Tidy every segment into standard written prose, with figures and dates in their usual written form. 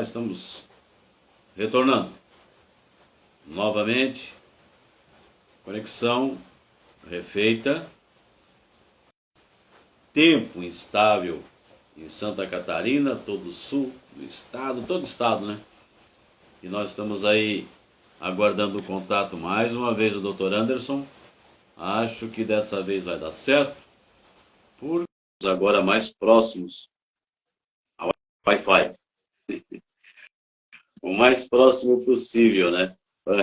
estamos retornando novamente. Conexão refeita. Tempo instável em Santa Catarina, todo o sul do estado, todo estado, né? E nós estamos aí aguardando o contato mais uma vez do Dr. Anderson. Acho que dessa vez vai dar certo, porque agora mais próximos ao Wi-Fi. O mais próximo possível, né? Para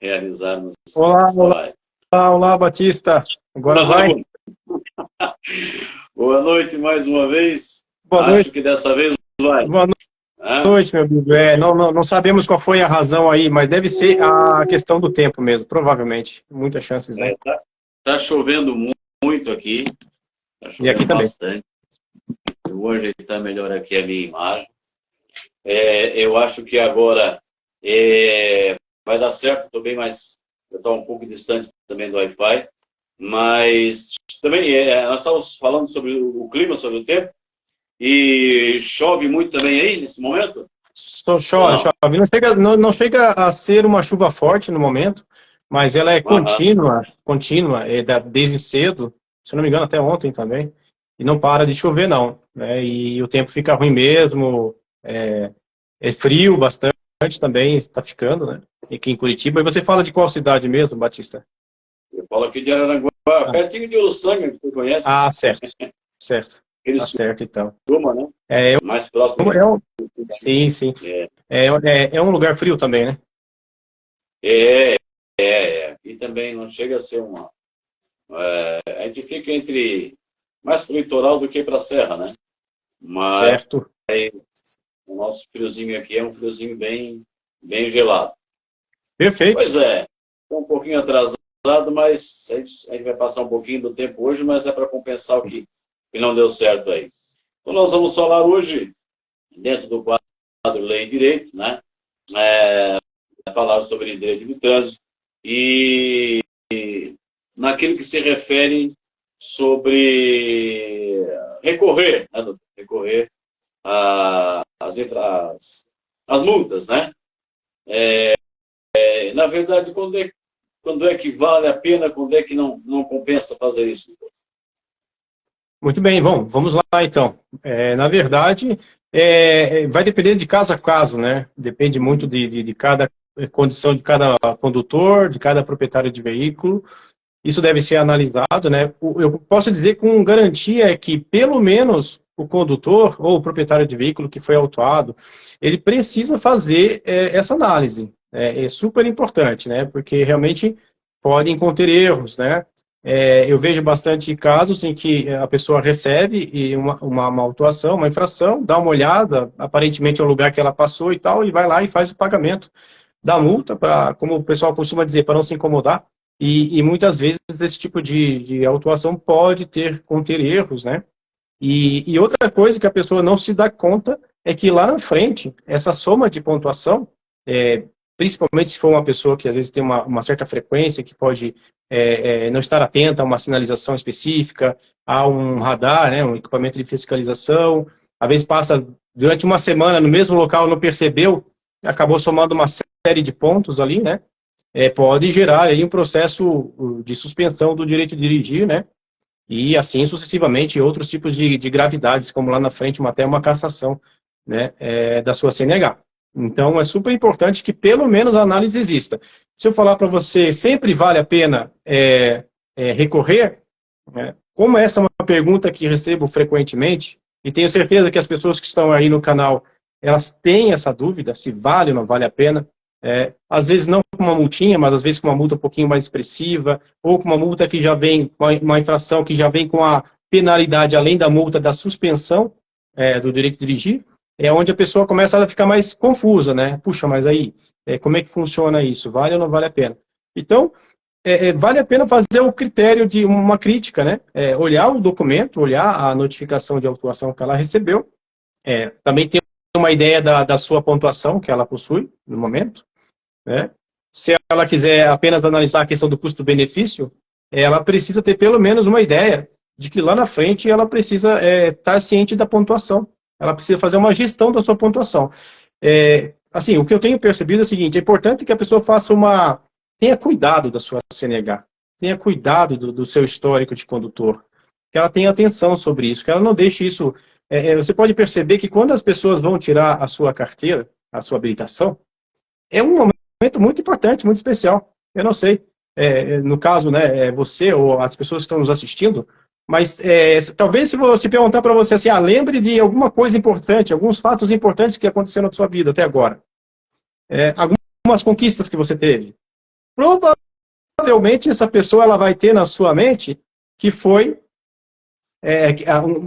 realizarmos. Olá, Batista. Agora vai. Boa noite mais uma vez. Boa noite. Acho que dessa vez vai. Boa noite, meu amigo. Não sabemos qual foi a razão aí, mas deve ser a questão do tempo mesmo, provavelmente. Muitas chances, né? Tá chovendo muito aqui. Tá chovendo e aqui bastante. Eu vou ajeitar melhor aqui a minha imagem. Eu acho que agora vai dar certo. Estou bem mais... Eu estou um pouco distante também do Wi-Fi. Mas também nós estávamos falando sobre o clima, sobre o tempo. E chove muito também aí, nesse momento? Chove. Não chega a ser uma chuva forte no momento, mas ela é contínua, desde cedo, se não me engano até ontem também, e não para de chover não, né? E o tempo fica ruim mesmo, é frio bastante também, está ficando, né? Aqui em Curitiba. E você fala de qual cidade mesmo, Batista? Eu falo aqui de Araranguá, pertinho de Uruçanga, que tu conhece. Ah, certo. Tá certo, então. Né? Mais próximo. Sim. É um lugar frio também, né? E também não chega a ser uma... a gente fica mais pro litoral do que para a serra, né? Mas certo. O nosso friozinho aqui é um friozinho bem gelado. Perfeito. Pois é, estou um pouquinho atrasado, mas a gente vai passar um pouquinho do tempo hoje, mas é para compensar o que não deu certo aí. Então nós vamos falar hoje, dentro do quadro Lei e Direito, né? Falar sobre direito de trânsito e naquilo que se refere sobre recorrer, né, doutor? Recorrer às multas, né? Na verdade, quando é que vale a pena, quando é que não compensa fazer isso? Muito bem, vamos lá então. Na verdade, vai depender de caso a caso, né? Depende muito de cada condição de cada condutor, de cada proprietário de veículo. Isso deve ser analisado, né? Eu posso dizer com garantia que, pelo menos, o condutor ou o proprietário de veículo que foi autuado, ele precisa fazer essa análise. É super importante, né? Porque realmente podem conter erros, né? Eu vejo bastante casos em que a pessoa recebe uma autuação, uma infração, dá uma olhada, aparentemente é o lugar que ela passou e tal, e vai lá e faz o pagamento da multa, como o pessoal costuma dizer, para não se incomodar. E muitas vezes esse tipo de autuação pode conter erros, né? E outra coisa que a pessoa não se dá conta é que lá na frente, essa soma de pontuação, principalmente se for uma pessoa que às vezes tem uma certa frequência, que pode não estar atenta a uma sinalização específica, a um radar, né, um equipamento de fiscalização, às vezes passa durante uma semana no mesmo local, não percebeu, acabou somando uma série de pontos ali, né? Pode gerar aí um processo de suspensão do direito de dirigir, né? E assim sucessivamente outros tipos de gravidades, como lá na frente até uma cassação, né, da sua CNH. Então é super importante que pelo menos a análise exista. Se eu falar para você, sempre vale a pena recorrer, né? Como essa é uma pergunta que recebo frequentemente, e tenho certeza que as pessoas que estão aí no canal, elas têm essa dúvida, se vale ou não vale a pena. Às vezes não com uma multinha, mas às vezes com uma multa um pouquinho mais expressiva, ou com uma multa que já vem, uma infração que já vem com a penalidade, além da multa, da suspensão do direito de dirigir, onde a pessoa começa a ficar mais confusa, né? Puxa, mas aí, como é que funciona isso? Vale ou não vale a pena? Então, vale a pena fazer o critério de uma crítica, né? Olhar o documento, olhar a notificação de autuação que ela recebeu, também ter uma ideia da sua pontuação que ela possui no momento, né? Se ela quiser apenas analisar a questão do custo-benefício, ela precisa ter pelo menos uma ideia de que lá na frente ela precisa estar ciente da pontuação, ela precisa fazer uma gestão da sua pontuação. Assim, o que eu tenho percebido é o seguinte, é importante que a pessoa tenha cuidado da sua CNH, tenha cuidado do seu histórico de condutor, que ela tenha atenção sobre isso, que ela não deixe isso... você pode perceber que quando as pessoas vão tirar a sua carteira, a sua habilitação, é um momento muito importante, muito especial. Eu não sei, no caso, né, você ou as pessoas que estão nos assistindo, mas talvez se você perguntar para você assim, lembre de alguma coisa importante, alguns fatos importantes que aconteceram na sua vida até agora. Algumas conquistas que você teve. Provavelmente essa pessoa ela vai ter na sua mente que foi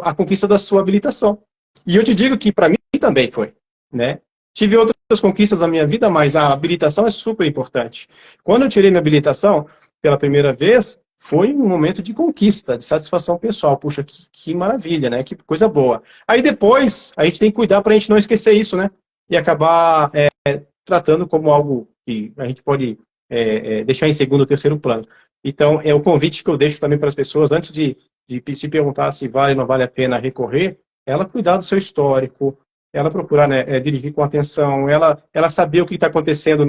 a conquista da sua habilitação. E eu te digo que para mim também foi, né? Tive outras conquistas na minha vida, mas a habilitação é super importante. Quando eu tirei minha habilitação pela primeira vez, foi um momento de conquista, de satisfação pessoal. Puxa, que maravilha, né? Que coisa boa. Aí depois, a gente tem que cuidar para a gente não esquecer isso, né? E acabar tratando como algo que a gente pode deixar em segundo ou terceiro plano. Então, é o convite que eu deixo também para as pessoas, antes de se perguntar se vale ou não vale a pena recorrer, ela cuidar do seu histórico, ela procurar, né, dirigir com atenção, ela saber o que está acontecendo,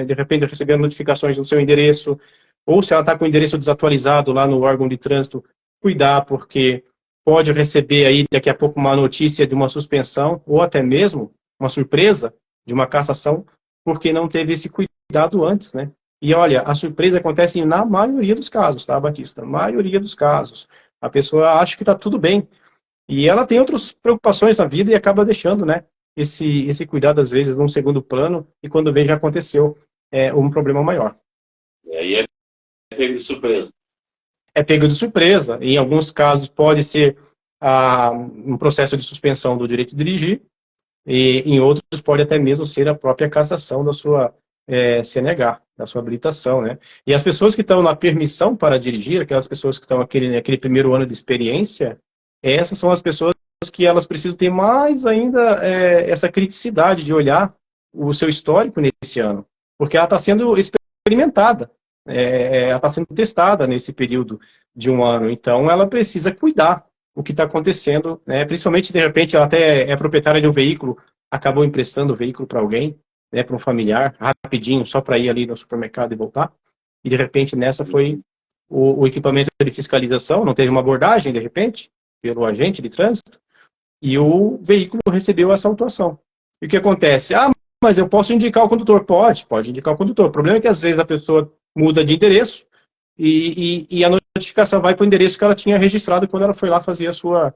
de repente recebendo notificações no seu endereço, ou se ela está com o endereço desatualizado lá no órgão de trânsito, cuidar, porque pode receber aí daqui a pouco uma notícia de uma suspensão, ou até mesmo uma surpresa de uma cassação, porque não teve esse cuidado antes, né? E olha, a surpresa acontece na maioria dos casos, tá, Batista? Maioria dos casos. A pessoa acha que está tudo bem, e ela tem outras preocupações na vida e acaba deixando, né, esse cuidado, às vezes, num segundo plano, e quando vem já aconteceu um problema maior. E aí é pego de surpresa. É pego de surpresa. Em alguns casos pode ser um processo de suspensão do direito de dirigir, e em outros pode até mesmo ser a própria cassação da sua CNH, da sua habilitação, né? E as pessoas que estão na permissão para dirigir, aquelas pessoas que estão naquele primeiro ano de experiência, essas são as pessoas que elas precisam ter mais ainda essa criticidade de olhar o seu histórico nesse ano, porque ela está sendo experimentada, ela está sendo testada nesse período de um ano, então ela precisa cuidar o que está acontecendo, né? Principalmente, de repente, ela até é proprietária de um veículo, acabou emprestando o veículo para alguém, né, para um familiar, rapidinho, só para ir ali no supermercado e voltar, e de repente nessa foi o equipamento de fiscalização, não teve uma abordagem, de repente, pelo agente de trânsito, e o veículo recebeu essa autuação. E o que acontece? Mas eu posso indicar o condutor? Pode indicar o condutor. O problema é que às vezes a pessoa muda de endereço e a notificação vai para o endereço que ela tinha registrado quando ela foi lá fazer a sua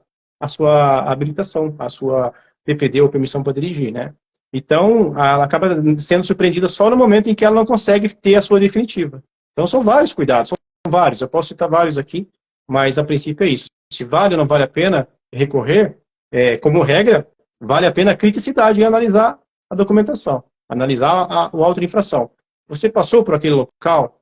habilitação, a sua PPD ou permissão para dirigir, né? Então, ela acaba sendo surpreendida só no momento em que ela não consegue ter a sua definitiva. Então, são vários cuidados, são vários. Eu posso citar vários aqui, mas a princípio é isso. Se vale ou não vale a pena recorrer, como regra, vale a pena a criticidade em analisar a documentação, analisar o auto de infração. Você passou por aquele local,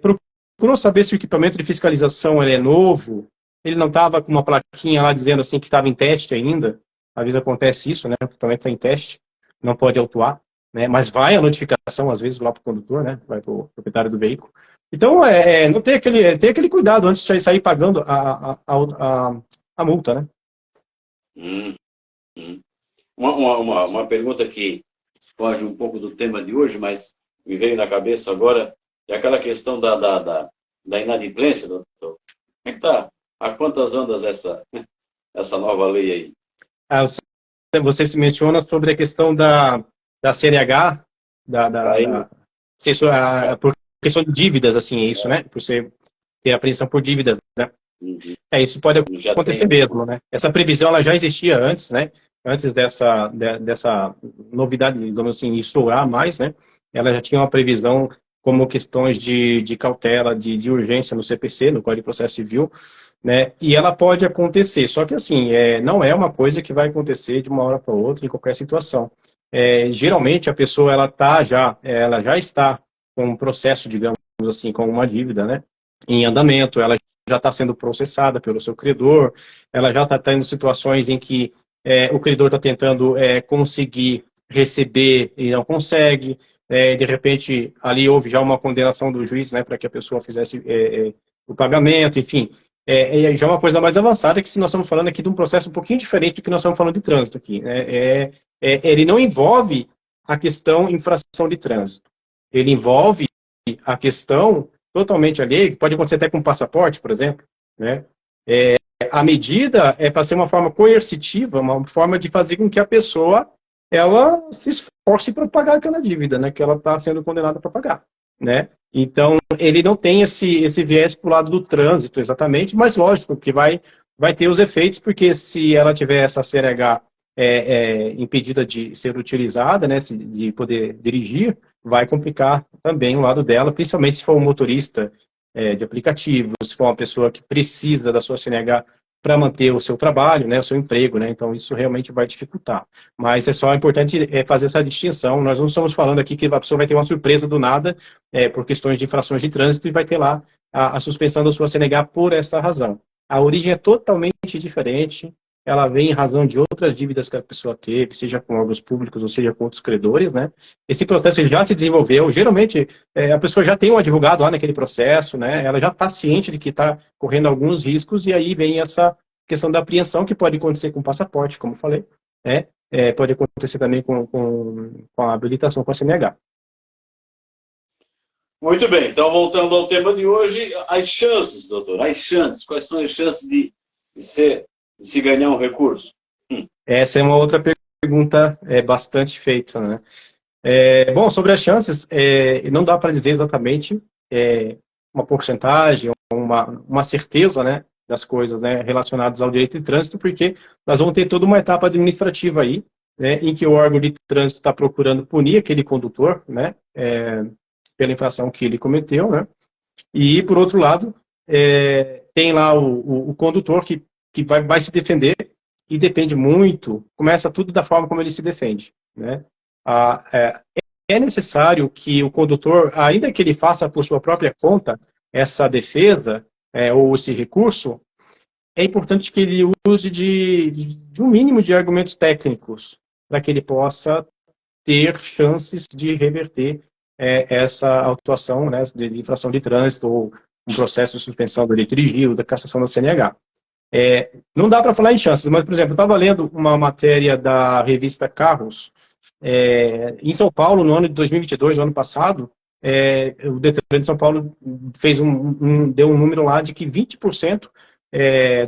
procurou saber se o equipamento de fiscalização ele é novo, ele não estava com uma plaquinha lá dizendo assim que estava em teste ainda. Às vezes acontece isso, né? O equipamento está em teste, não pode autuar, né? Mas vai a notificação, às vezes, lá para o condutor, né? Vai para o proprietário do veículo. Então, não tem aquele cuidado antes de sair pagando a multa, né? Uma pergunta que foge um pouco do tema de hoje, mas me veio na cabeça agora, é aquela questão da inadimplência, doutor. Como é que está? Há quantas andas essa nova lei aí? Você se menciona sobre a questão da CNH, por questão de dívidas, assim, é isso, né? Por você ter apreensão por dívidas, né? Uhum. Isso pode acontecer mesmo, né? Essa previsão, ela já existia antes, né? Antes dessa novidade, digamos assim, estourar mais, né? Ela já tinha uma previsão como questões de cautela, de urgência no CPC, no Código de Processo Civil, né? E ela pode acontecer, só que assim, não é uma coisa que vai acontecer de uma hora para outra em qualquer situação. Geralmente a pessoa ela já está com um processo, digamos assim, com uma dívida, né? Em andamento, ela já está sendo processada pelo seu credor, ela já está tendo situações em que o credor está tentando conseguir receber e não consegue, de repente ali houve já uma condenação do juiz, né, para que a pessoa fizesse o pagamento, enfim. já é uma coisa mais avançada, que se nós estamos falando aqui de um processo um pouquinho diferente do que nós estamos falando de trânsito aqui, né? Ele não envolve a questão infração de trânsito. Ele envolve a questão totalmente alheia, que pode acontecer até com passaporte, por exemplo, né? A medida é para ser uma forma coercitiva, uma forma de fazer com que a pessoa ela se esforce para pagar aquela dívida, né, que ela está sendo condenada para pagar, né? Então, ele não tem esse viés para o lado do trânsito, exatamente, mas lógico que vai ter os efeitos, porque se ela tiver essa CNH impedida de ser utilizada, né, de poder dirigir, vai complicar também o lado dela, principalmente se for um motorista de aplicativo, se for uma pessoa que precisa da sua CNH para manter o seu trabalho, né, o seu emprego, né, então isso realmente vai dificultar. Mas é só importante fazer essa distinção. Nós não estamos falando aqui que a pessoa vai ter uma surpresa do nada por questões de infrações de trânsito e vai ter lá a suspensão da sua CNH por essa razão. A origem é totalmente diferente, ela vem em razão de outras dívidas que a pessoa teve, seja com órgãos públicos ou seja com outros credores, né? Esse processo já se desenvolveu, geralmente a pessoa já tem um advogado lá naquele processo, né? Ela já está ciente de que está correndo alguns riscos e aí vem essa questão da apreensão que pode acontecer com o passaporte, como falei, né? Pode acontecer também com a habilitação com a CNH. Muito bem, então voltando ao tema de hoje, as chances, doutor, as chances, quais são as chances de se ganhar um recurso? Essa é uma outra pergunta bastante feita, né? Bom, sobre as chances, não dá para dizer exatamente uma porcentagem, uma certeza, né, das coisas, né, relacionadas ao direito de trânsito, porque nós vamos ter toda uma etapa administrativa aí, né, em que o órgão de trânsito está procurando punir aquele condutor, né, pela infração que ele cometeu, né, e, por outro lado, tem lá o condutor que vai se defender, e depende muito, começa tudo da forma como ele se defende, né. É necessário que o condutor, ainda que ele faça por sua própria conta essa defesa ou esse recurso, é importante que ele use de um mínimo de argumentos técnicos para que ele possa ter chances de reverter essa autuação, né, de infração de trânsito ou um processo de suspensão do direito de dirigir ou da cassação da CNH. Não dá para falar em chances, mas, por exemplo, eu estava lendo uma matéria da revista Carros, em São Paulo, no ano de 2022, no ano passado, o Detran de São Paulo fez deu um número lá de que 20%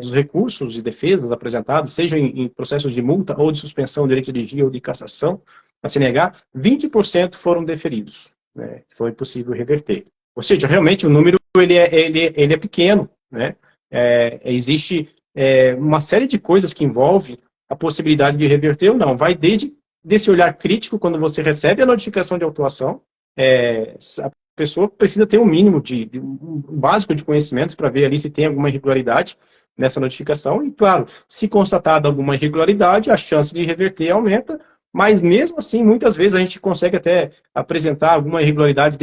dos recursos e defesas apresentados, seja em processos de multa ou de suspensão do direito de dirigir ou de cassação, a CNH, 20% foram deferidos, né? Foi possível reverter. Ou seja, realmente o número ele é pequeno, né? Existe uma série de coisas que envolve a possibilidade de reverter ou não. Vai desde desse olhar crítico quando você recebe a notificação de autuação, a pessoa precisa ter um mínimo um básico de conhecimentos para ver ali se tem alguma irregularidade nessa notificação e, claro, se constatada alguma irregularidade, a chance de reverter aumenta, mas mesmo assim, muitas vezes a gente consegue até apresentar alguma irregularidade,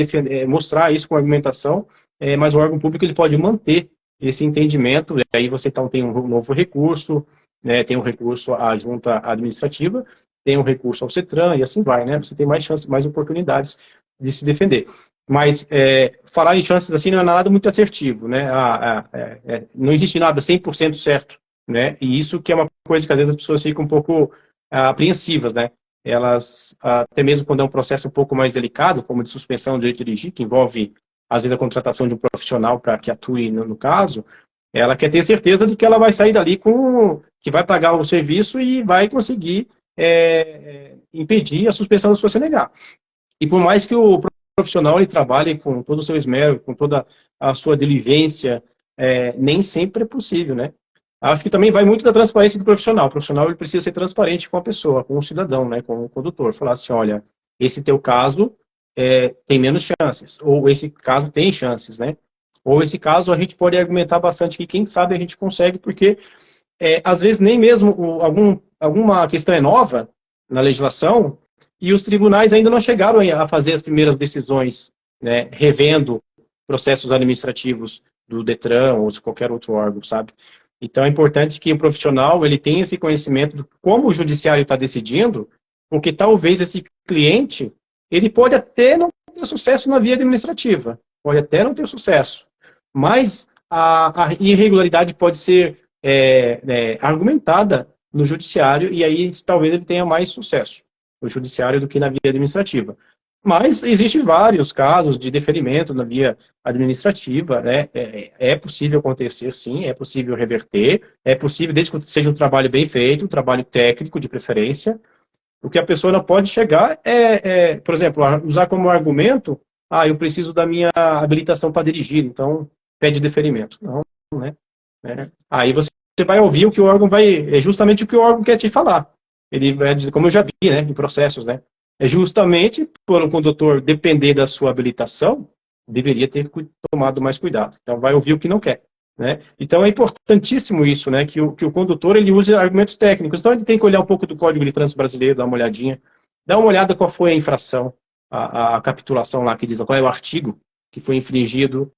mostrar isso com argumentação, mas o órgão público ele pode manter esse entendimento, e aí você então tem um novo recurso, né, tem um recurso à junta administrativa, tem um recurso ao CETRAN, e assim vai, né? Você tem mais chances, mais oportunidades de se defender. Mas falar em chances assim não é nada muito assertivo, né? Não existe nada 100% certo, né? E isso que é uma coisa que às vezes as pessoas ficam um pouco apreensivas, né? Elas, até mesmo quando é um processo um pouco mais delicado, como de suspensão do direito de dirigir, que envolve, às vezes, a contratação de um profissional para que atue no caso, ela quer ter certeza de que ela vai sair dali que vai pagar o serviço e vai conseguir impedir a suspensão da sua CNH. E por mais que o profissional ele trabalhe com todo o seu esmero, com toda a sua diligência, nem sempre é possível, né? Acho que também vai muito da transparência do profissional. O profissional ele precisa ser transparente com a pessoa, com o cidadão, né, com o condutor. Falar assim, olha, esse teu caso tem menos chances, ou esse caso tem chances, né? Ou esse caso a gente pode argumentar bastante que quem sabe a gente consegue, porque às vezes nem mesmo alguma questão é nova na legislação e os tribunais ainda não chegaram a fazer as primeiras decisões, né, revendo processos administrativos do Detran ou de qualquer outro órgão, sabe? Então é importante que o profissional ele tenha esse conhecimento de como o judiciário está decidindo, porque talvez esse cliente ele pode até não ter sucesso na via administrativa, pode até não ter sucesso, mas a irregularidade pode ser argumentada no judiciário, e aí talvez ele tenha mais sucesso no judiciário do que na via administrativa. Mas existem vários casos de deferimento na via administrativa, né? É possível acontecer, sim, é possível reverter, é possível, desde que seja um trabalho bem feito, um trabalho técnico de preferência. O que a pessoa não pode chegar por exemplo, usar como argumento, eu preciso da minha habilitação para dirigir, então pede deferimento. Não, né? Aí você vai ouvir o que o órgão é justamente o que o órgão quer te falar. Ele vai dizer, como eu já vi, né, em processos, né? É justamente por o condutor depender da sua habilitação, deveria ter tomado mais cuidado. Então vai ouvir o que não quer, né? Então é importantíssimo isso, né, que o condutor ele use argumentos técnicos. Então ele tem que olhar um pouco do Código de Trânsito Brasileiro, dar uma olhadinha, dar uma olhada qual foi a infração, a capitulação lá que diz qual é o artigo que foi infringido.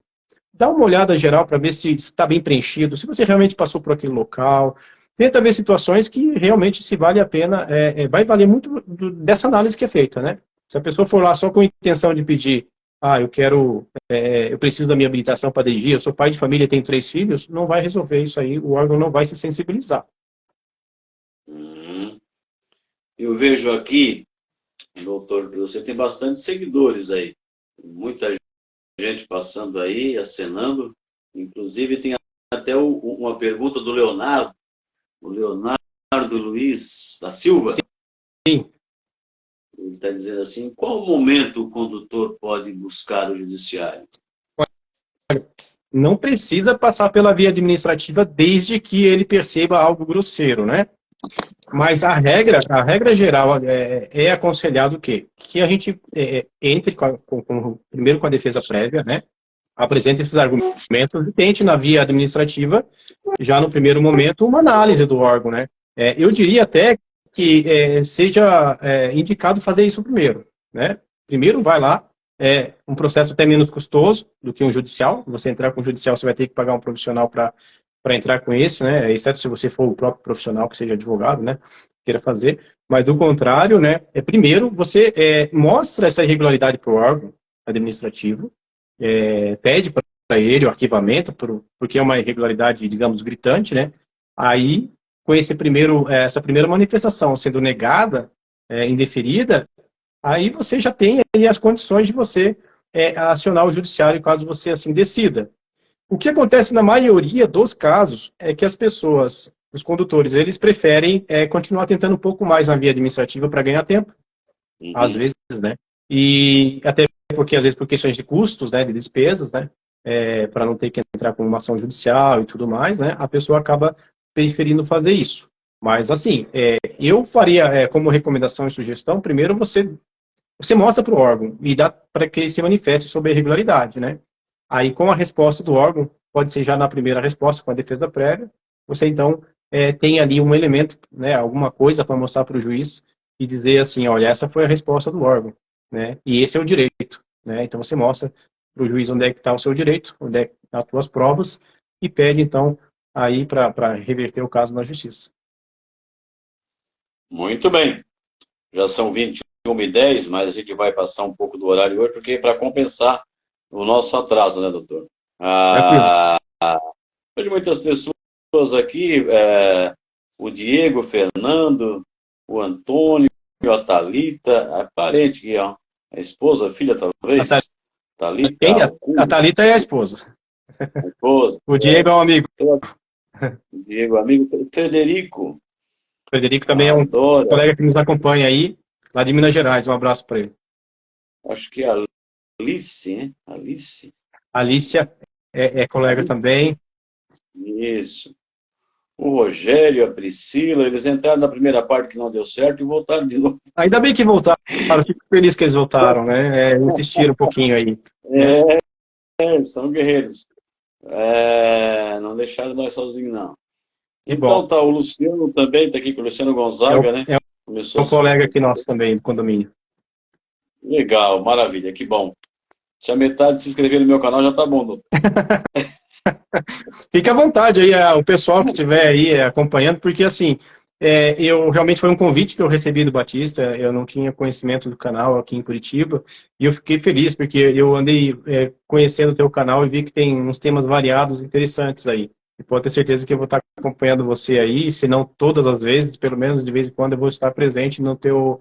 Dá uma olhada geral para ver se está bem preenchido, se você realmente passou por aquele local. Tenta ver situações que realmente se vale a pena, vai valer muito dessa análise que é feita, né? Se a pessoa for lá só com a intenção de pedir, eu preciso da minha habilitação para dirigir, eu sou pai de família, tenho 3 filhos, não vai resolver isso aí, o órgão não vai se sensibilizar. Eu vejo aqui, doutor, que você tem bastante seguidores aí, muita gente passando aí, acenando, inclusive tem até uma pergunta do Leonardo, o Leonardo Luiz da Silva. Sim. Ele está dizendo assim, em qual momento o condutor pode buscar o judiciário? Não precisa passar pela via administrativa desde que ele perceba algo grosseiro, né? Mas a regra geral é aconselhado que a gente entre primeiro com a defesa prévia, né? Apresente esses argumentos e tente na via administrativa, já no primeiro momento, uma análise do órgão, né? Eu diria até que seja indicado fazer isso primeiro, né? Primeiro vai lá, um processo até menos custoso do que um judicial. Você entrar com o judicial, você vai ter que pagar um profissional para entrar com esse, né? Exceto se você for o próprio profissional que seja advogado, né? Queira fazer. Mas do contrário, né? Primeiro você mostra essa irregularidade para o órgão administrativo, pede para ele o arquivamento, porque é uma irregularidade, digamos, gritante, né? Aí, com essa primeira manifestação sendo negada, indeferida, aí você já tem aí as condições de você acionar o judiciário caso você assim decida. O que acontece na maioria dos casos é que as pessoas, os condutores, eles preferem continuar tentando um pouco mais na via administrativa para ganhar tempo, às vezes, né? E até porque, às vezes, por questões de custos, né, de despesas, né, para não ter que entrar com uma ação judicial e tudo mais, né, a pessoa acaba preferindo fazer isso. Mas, assim, eu faria como recomendação e sugestão, primeiro você mostra para o órgão e dá para que ele se manifeste sobre a irregularidade, né? Aí, com a resposta do órgão, pode ser já na primeira resposta, com a defesa prévia, você, então, tem ali um elemento, né, alguma coisa para mostrar para o juiz e dizer assim, olha, essa foi a resposta do órgão, né? E esse é o direito, né? Então, você mostra para o juiz onde é que está o seu direito, onde é que estão as suas provas e pede, então, aí para reverter o caso na justiça. Muito bem. Já são 21h10, mas a gente vai passar um pouco do horário hoje, porque para compensar o nosso atraso, né, doutor? Hoje muitas pessoas aqui, o Diego, o Fernando, o Antônio, a Thalita, a parente aqui, ó, a esposa, a filha, talvez? Thalita, a Thalita é a esposa. A esposa. O Diego é um amigo. O Diego, amigo. Frederico. O Frederico também é um colega que nos acompanha aí, lá de Minas Gerais. Um abraço para ele. Acho que é a Alice, né? Alice. Alicia é colega também. Isso. O Rogério, a Priscila, eles entraram na primeira parte que não deu certo e voltaram de novo. Ainda bem que voltaram. Fico feliz que eles voltaram, né? Insistiram um pouquinho aí. São guerreiros. Não deixaram nós sozinhos, não. Então tá, o Luciano também está aqui com o Luciano Gonzaga, né? Começou um colega aqui nosso também, do condomínio. Legal, maravilha, que bom. Se a metade se inscrever no meu canal, já tá bom, doutor. Fique à vontade aí, o pessoal que estiver aí acompanhando, porque assim, eu realmente foi um convite que eu recebi do Batista, eu não tinha conhecimento do canal aqui em Curitiba, e eu fiquei feliz, porque eu andei conhecendo o teu canal e vi que tem uns temas variados interessantes aí. E pode ter certeza que eu vou estar acompanhando você aí, se não todas as vezes, pelo menos de vez em quando eu vou estar presente no teu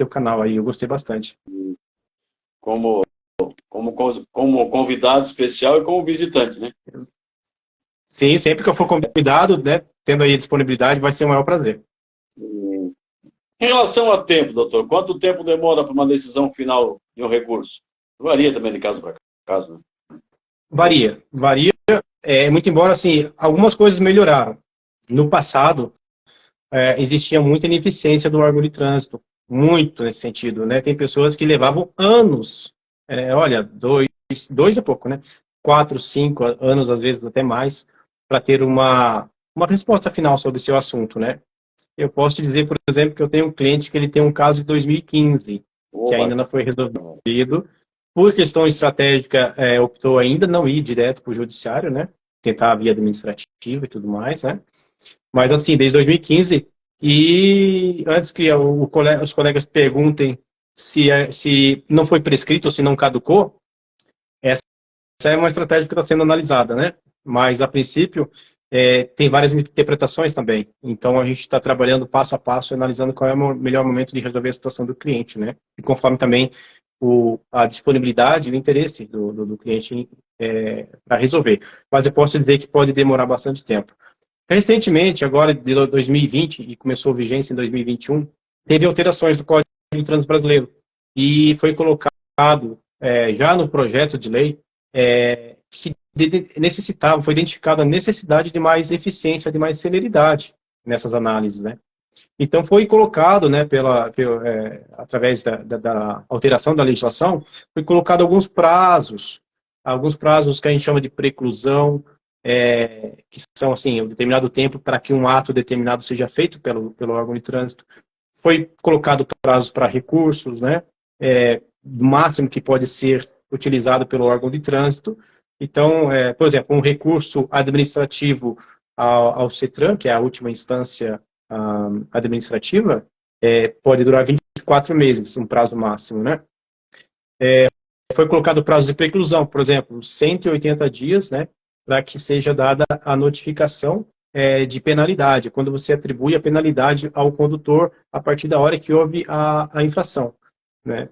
canal aí, eu gostei bastante. Como, como convidado especial e como visitante, né? Sim, sempre que eu for convidado, né, tendo aí a disponibilidade, vai ser um maior prazer. Em relação a tempo, doutor, quanto tempo demora para uma decisão final de um recurso? Varia também de caso para caso, né? Varia, muito embora, assim, algumas coisas melhoraram. No passado, existia muita ineficiência do órgão de trânsito, muito nesse sentido, né? Tem pessoas que levavam anos, olha, dois é pouco, né? 4, 5 anos, às vezes até mais, para ter uma resposta final sobre o seu assunto, né? Eu posso te dizer, por exemplo, que eu tenho um cliente que ele tem um caso de 2015, que Opa. ainda não foi resolvido. Por questão estratégica, optou ainda não ir direto para o judiciário, né? Tentar a via administrativa e tudo mais, né? Mas assim, desde 2015, e antes que os colegas perguntem se não foi prescrito ou se não caducou, essa é uma estratégia que está sendo analisada, né? Mas, a princípio, tem várias interpretações também. Então, a gente está trabalhando passo a passo, analisando qual é o melhor momento de resolver a situação do cliente, né? E conforme também a disponibilidade e o interesse do cliente para resolver. Mas eu posso dizer que pode demorar bastante tempo. Recentemente, agora de 2020, e começou a vigência em 2021, teve alterações do Código de Trânsito Brasileiro. E foi colocado, já no projeto de lei, que foi identificada a necessidade de mais eficiência, de mais celeridade nessas análises, né? Então, foi colocado, né, através da alteração da legislação, foi colocado alguns prazos que a gente chama de preclusão, que são, assim, um determinado tempo para que um ato determinado seja feito pelo órgão de trânsito. Foi colocado prazos para recursos, né, o máximo que pode ser utilizado pelo órgão de trânsito. Então, por exemplo, um recurso administrativo ao CETRAN, que é a última instância administrativa, pode durar 24 meses, um prazo máximo, né? Foi colocado o prazo de preclusão, por exemplo, 180 dias, né, para que seja dada a notificação de penalidade, quando você atribui a penalidade ao condutor a partir da hora que houve a infração, né?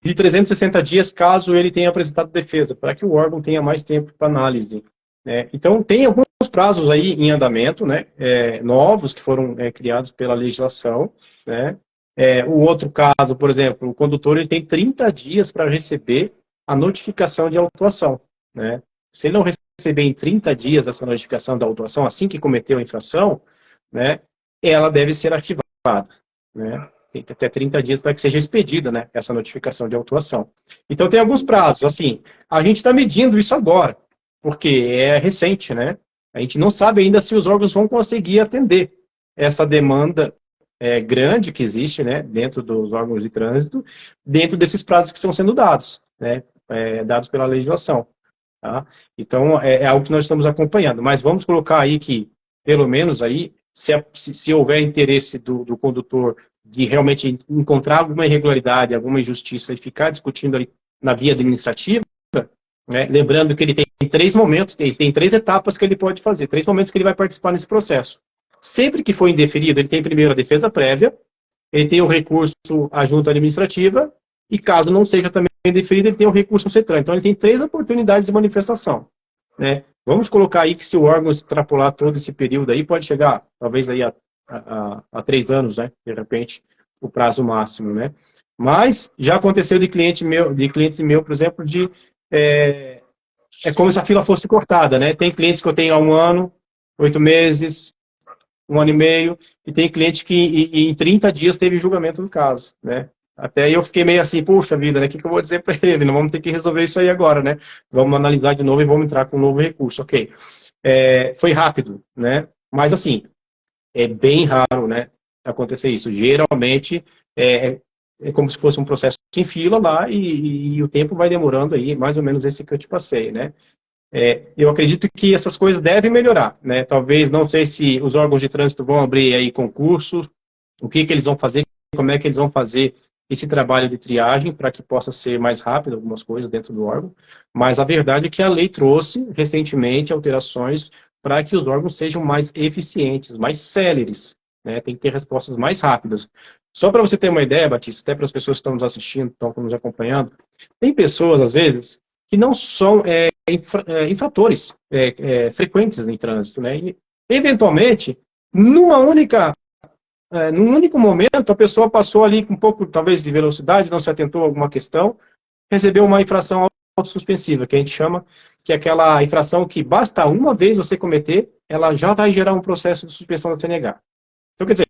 E 360 dias, caso ele tenha apresentado defesa, para que o órgão tenha mais tempo para análise, né? Então, tem alguns prazos aí em andamento, né, novos que foram criados pela legislação, né? O outro caso, por exemplo, o condutor ele tem 30 dias para receber a notificação de autuação, né? Se ele não receber em 30 dias essa notificação da autuação, assim que cometeu a infração, né, ela deve ser arquivada, né? Tem até 30 dias para que seja expedida, né, essa notificação de autuação. Então, tem alguns prazos. Assim, a gente está medindo isso agora, porque é recente, né? A gente não sabe ainda se os órgãos vão conseguir atender essa demanda grande que existe, né, dentro dos órgãos de trânsito, dentro desses prazos que estão sendo dados, né, dados pela legislação. Tá? Então, é algo que nós estamos acompanhando. Mas vamos colocar aí que, pelo menos aí, se houver interesse do condutor de realmente encontrar alguma irregularidade, alguma injustiça e ficar discutindo ali na via administrativa, né, lembrando que ele tem 3 momentos, ele tem 3 etapas que ele pode fazer, 3 momentos que ele vai participar nesse processo. Sempre que for indeferido, ele tem primeiro a defesa prévia, ele tem o recurso à junta administrativa, e caso não seja também indeferido, ele tem o recurso ao CETRAN. Então, ele tem 3 oportunidades de manifestação, né? Vamos colocar aí que se o órgão extrapolar todo esse período aí, pode chegar, talvez aí a 3 anos, né? De repente, o prazo máximo, né? Mas já aconteceu de clientes meus, por exemplo, é como se a fila fosse cortada, né? Tem clientes que eu tenho há 1 ano, 8 meses, 1 ano e meio, e tem cliente que em 30 dias teve julgamento do caso, né? Até eu fiquei meio assim, puxa vida, né? O que eu vou dizer para ele? Não vamos ter que resolver isso aí agora, né? Vamos analisar de novo e vamos entrar com um novo recurso, ok. Foi rápido, né? Mas assim, é bem raro, né, acontecer isso. Geralmente, é como se fosse um processo em fila lá e o tempo vai demorando aí, mais ou menos esse que eu te passei, né? Eu acredito que essas coisas devem melhorar, né? Talvez, não sei se os órgãos de trânsito vão abrir aí concursos, o que eles vão fazer, como é que eles vão fazer esse trabalho de triagem para que possa ser mais rápido algumas coisas dentro do órgão, mas a verdade é que a lei trouxe recentemente alterações para que os órgãos sejam mais eficientes, mais céleres, né? Tem que ter respostas mais rápidas. Só para você ter uma ideia, Batista, até para as pessoas que estão nos assistindo, estão nos acompanhando, tem pessoas, às vezes, que não são infratores frequentes em trânsito, né? E, eventualmente, num único momento, a pessoa passou ali com um pouco, talvez, de velocidade, não se atentou a alguma questão, recebeu uma infração autossuspensiva, que a gente chama, que é aquela infração que basta uma vez você cometer, ela já vai gerar um processo de suspensão da CNH. Então, quer dizer,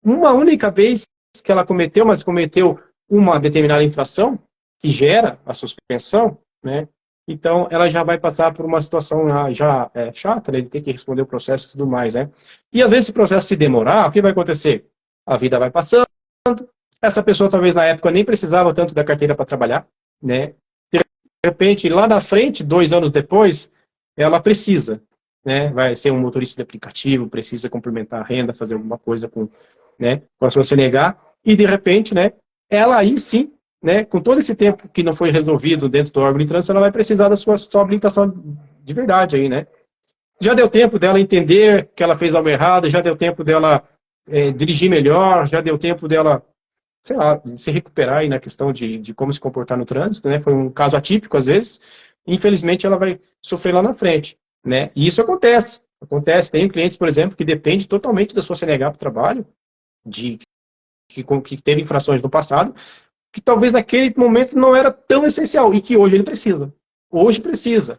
uma única vez que ela cometeu, mas cometeu uma determinada infração, que gera a suspensão, né? Então, ela já vai passar por uma situação já chata, né, de ter que responder o processo e tudo mais, né? E, às vezes, se o processo se demorar, o que vai acontecer? A vida vai passando, essa pessoa, talvez, na época, nem precisava tanto da carteira para trabalhar, né? De repente, lá na frente, 2 anos depois, ela precisa, né? Vai ser um motorista de aplicativo, precisa complementar a renda, fazer alguma coisa com a sua CNH, e, de repente, né, ela aí sim, né, com todo esse tempo que não foi resolvido dentro do órgão de trânsito, ela vai precisar da sua habilitação de verdade aí, né? Já deu tempo dela entender que ela fez algo errado, já deu tempo dela dirigir melhor, já deu tempo dela, sei lá, se recuperar aí na questão de como se comportar no trânsito, né? Foi um caso atípico, às vezes, infelizmente ela vai sofrer lá na frente, né? E isso acontece. Tem clientes, por exemplo, que depende totalmente da sua CNH para o trabalho, que teve infrações no passado, que talvez naquele momento não era tão essencial, e que hoje ele precisa. Hoje precisa.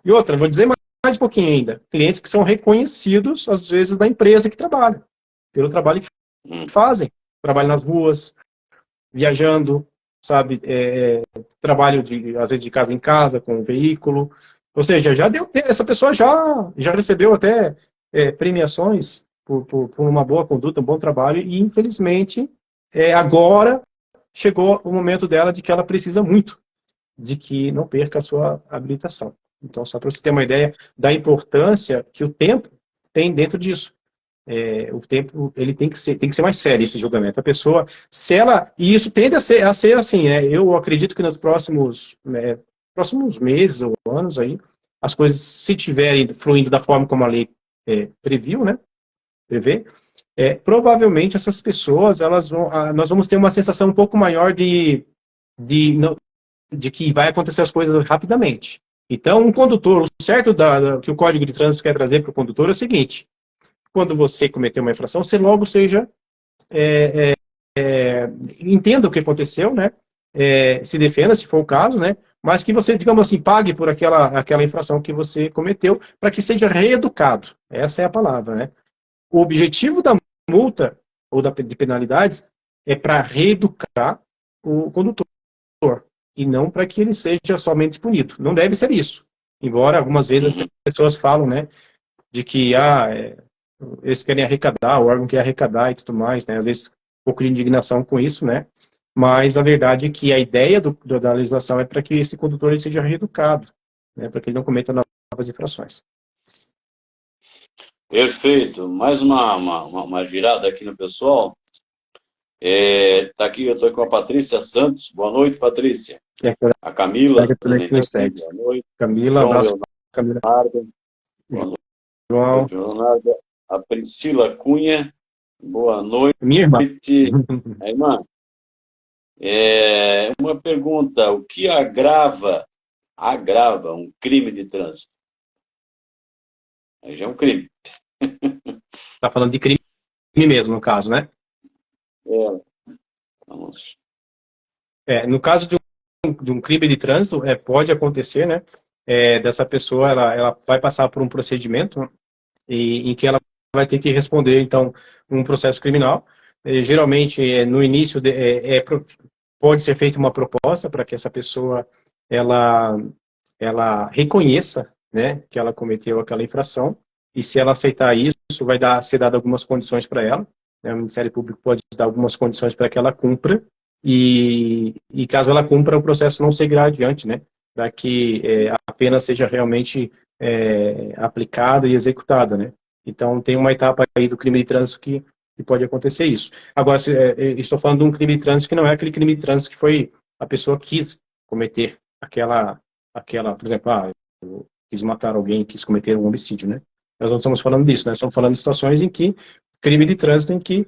E outra, vou dizer mais um pouquinho ainda, clientes que são reconhecidos, às vezes, da empresa que trabalham, pelo trabalho que fazem. Trabalho nas ruas, viajando, sabe, trabalho, às vezes, de casa em casa, com o veículo. Ou seja, essa pessoa já recebeu até premiações por uma boa conduta, um bom trabalho, e, infelizmente, agora chegou o momento dela de que ela precisa muito de que não perca a sua habilitação. Então, só para você ter uma ideia da importância que o tempo tem dentro disso. O tempo, ele tem que ser mais sério, esse julgamento. A pessoa, e isso tende a ser assim, eu acredito que nos próximos meses ou anos aí, as coisas, se tiverem fluindo da forma como a lei previu, né, prevê, provavelmente essas pessoas, nós vamos ter uma sensação um pouco maior de que vai acontecer as coisas rapidamente. Então, um condutor, o certo que o Código de Trânsito quer trazer para o condutor é o seguinte: quando você cometer uma infração, você logo entenda o que aconteceu, né? Se defenda, se for o caso, né? Mas que você, digamos assim, pague por aquela infração que você cometeu, para que seja reeducado. Essa é a palavra, né? O objetivo da multa ou de penalidades é para reeducar o condutor, e não para que ele seja somente punido. Não deve ser isso. Embora algumas vezes as pessoas falam, né, de que eles querem arrecadar, o órgão quer arrecadar e tudo mais, né, às vezes um pouco de indignação com isso, né, mas a verdade é que a ideia da legislação é para que esse condutor ele seja reeducado, né, para que ele não cometa novas infrações. Perfeito. Mais uma girada aqui no pessoal. Tá aqui, eu estou com a Patrícia Santos. Boa noite, Patrícia. A Camila também está aqui. Boa noite. Camila, João abraço. Camila. Boa noite, Leonardo. A Priscila Cunha. Boa noite. Minha irmã. A irmã. Uma pergunta. O que agrava um crime de trânsito? Aí já é um crime. Está falando de crime mesmo, no caso, né? Vamos. No caso de um crime de trânsito, pode acontecer, né? Dessa pessoa, ela vai passar por um procedimento, né, em que ela vai ter que responder, então, um processo criminal. Geralmente, no início, pode ser feita uma proposta para que essa pessoa ela reconheça, né, que ela cometeu aquela infração, e se ela aceitar isso, vai ser dado algumas condições para ela, né? O Ministério Público pode dar algumas condições para que ela cumpra, e caso ela cumpra, o processo não seguirá adiante, né? para que a pena seja realmente aplicada e executada, né? Então, tem uma etapa aí do crime de trânsito que pode acontecer isso. Agora, estou falando de um crime de trânsito que não é aquele crime de trânsito que foi a pessoa quis cometer por exemplo, quis matar alguém, quis cometer um homicídio, né? Nós não estamos falando disso, né? Estamos falando de situações em que crime de trânsito em que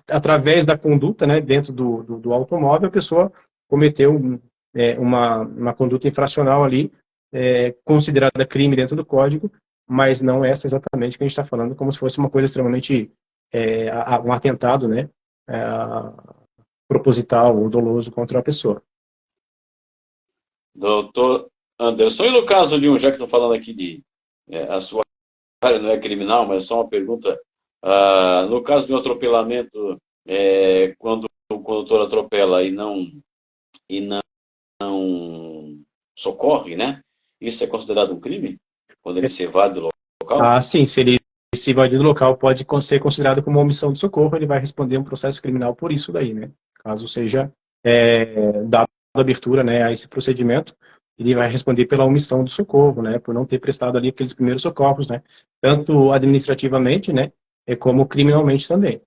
através da conduta, né, dentro do automóvel, a pessoa cometeu uma conduta infracional ali, considerada crime dentro do código, mas não essa exatamente que a gente está falando, como se fosse uma coisa extremamente, um atentado, né, proposital ou doloso contra a pessoa. Doutor Anderson, e no caso de já que estou falando aqui a sua área não é criminal, mas é só uma pergunta, no caso de um atropelamento, quando o condutor atropela e não socorre, né? Isso é considerado um crime? Quando ele se evade do local? Sim, se ele se evadir do local, pode ser considerado como uma omissão de socorro, ele vai responder um processo criminal por isso daí, né? Caso seja dado abertura, né, a esse procedimento, ele vai responder pela omissão do socorro, né, por não ter prestado ali aqueles primeiros socorros, né, tanto administrativamente, né, como criminalmente também.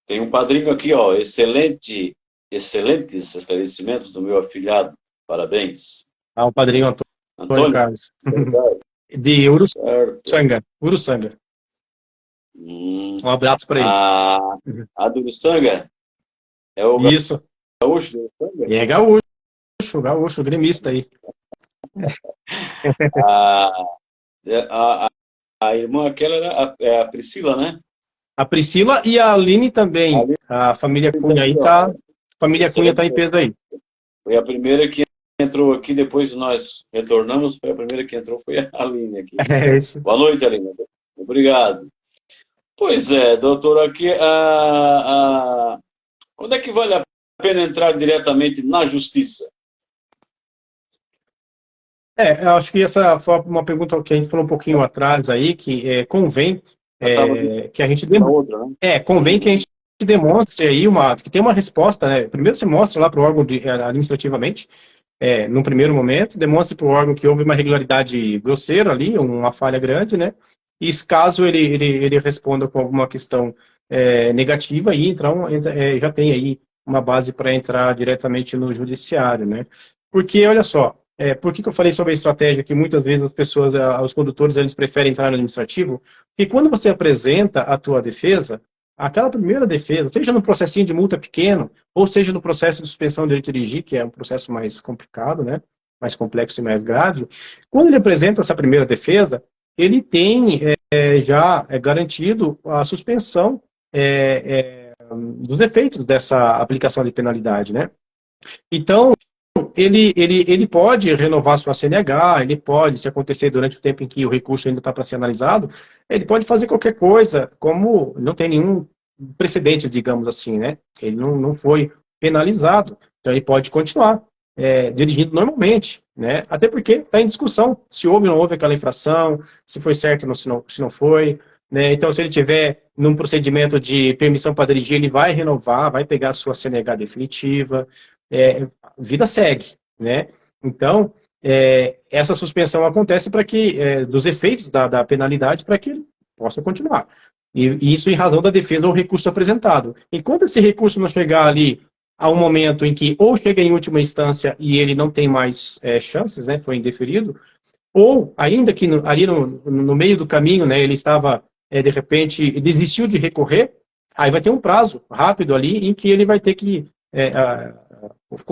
Tem um padrinho aqui, ó, excelentes esclarecimentos do meu afilhado, parabéns. O padrinho Antônio Carlos, de Uruçanga. Um abraço para ele. A do Uruçanga é o Isso. Gaúcho do Uruçanga? É gaúcho, gremista aí. A irmã aquela é a Priscila, né? A Priscila e a Aline também. A família Cunha aí tá. A família Cunha tá em peso aí. Foi a primeira que entrou aqui, depois nós retornamos, foi a primeira que entrou, foi a Aline aqui. É isso. Boa noite, Aline. Obrigado. Pois é, doutor, aqui, quando é que vale a pena entrar diretamente na justiça? Eu acho que essa foi uma pergunta que a gente falou um pouquinho atrás aí, que convém que a gente convém que a gente demonstre aí que tem uma resposta, né? Primeiro você mostra lá para o órgão administrativamente, num primeiro momento, demonstre para o órgão que houve uma irregularidade grosseira ali, uma falha grande, né? E caso ele responda com alguma questão negativa, aí então, já tem aí uma base para entrar diretamente no judiciário, né? Porque, olha só, por que eu falei sobre a estratégia que muitas vezes as pessoas, os condutores, eles preferem entrar no administrativo? Porque quando você apresenta a tua defesa, aquela primeira defesa, seja no processinho de multa pequeno, ou seja no processo de suspensão de direito de dirigir, que é um processo mais complicado, né? Mais complexo e mais grave, quando ele apresenta essa primeira defesa, ele tem já garantido a suspensão dos efeitos dessa aplicação de penalidade, né? Então, ele pode renovar sua CNH, ele pode, se acontecer durante o tempo em que o recurso ainda está para ser analisado, ele pode fazer qualquer coisa, como não tem nenhum precedente, digamos assim, né? Ele não foi penalizado, então ele pode continuar dirigindo normalmente, né? Até porque está em discussão se houve ou não houve aquela infração, se foi certo ou se não foi, né? Então, se ele tiver num procedimento de permissão para dirigir, ele vai renovar, vai pegar a sua CNH definitiva, vida segue, né? Então, essa suspensão acontece para que, dos efeitos da penalidade, para que ele possa continuar. E isso em razão da defesa ou recurso apresentado. Enquanto esse recurso não chegar ali a um momento em que ou chega em última instância e ele não tem mais chances, né, foi indeferido, ou ainda que ali no meio do caminho, né, ele estava, de repente, desistiu de recorrer, aí vai ter um prazo rápido ali em que ele vai ter que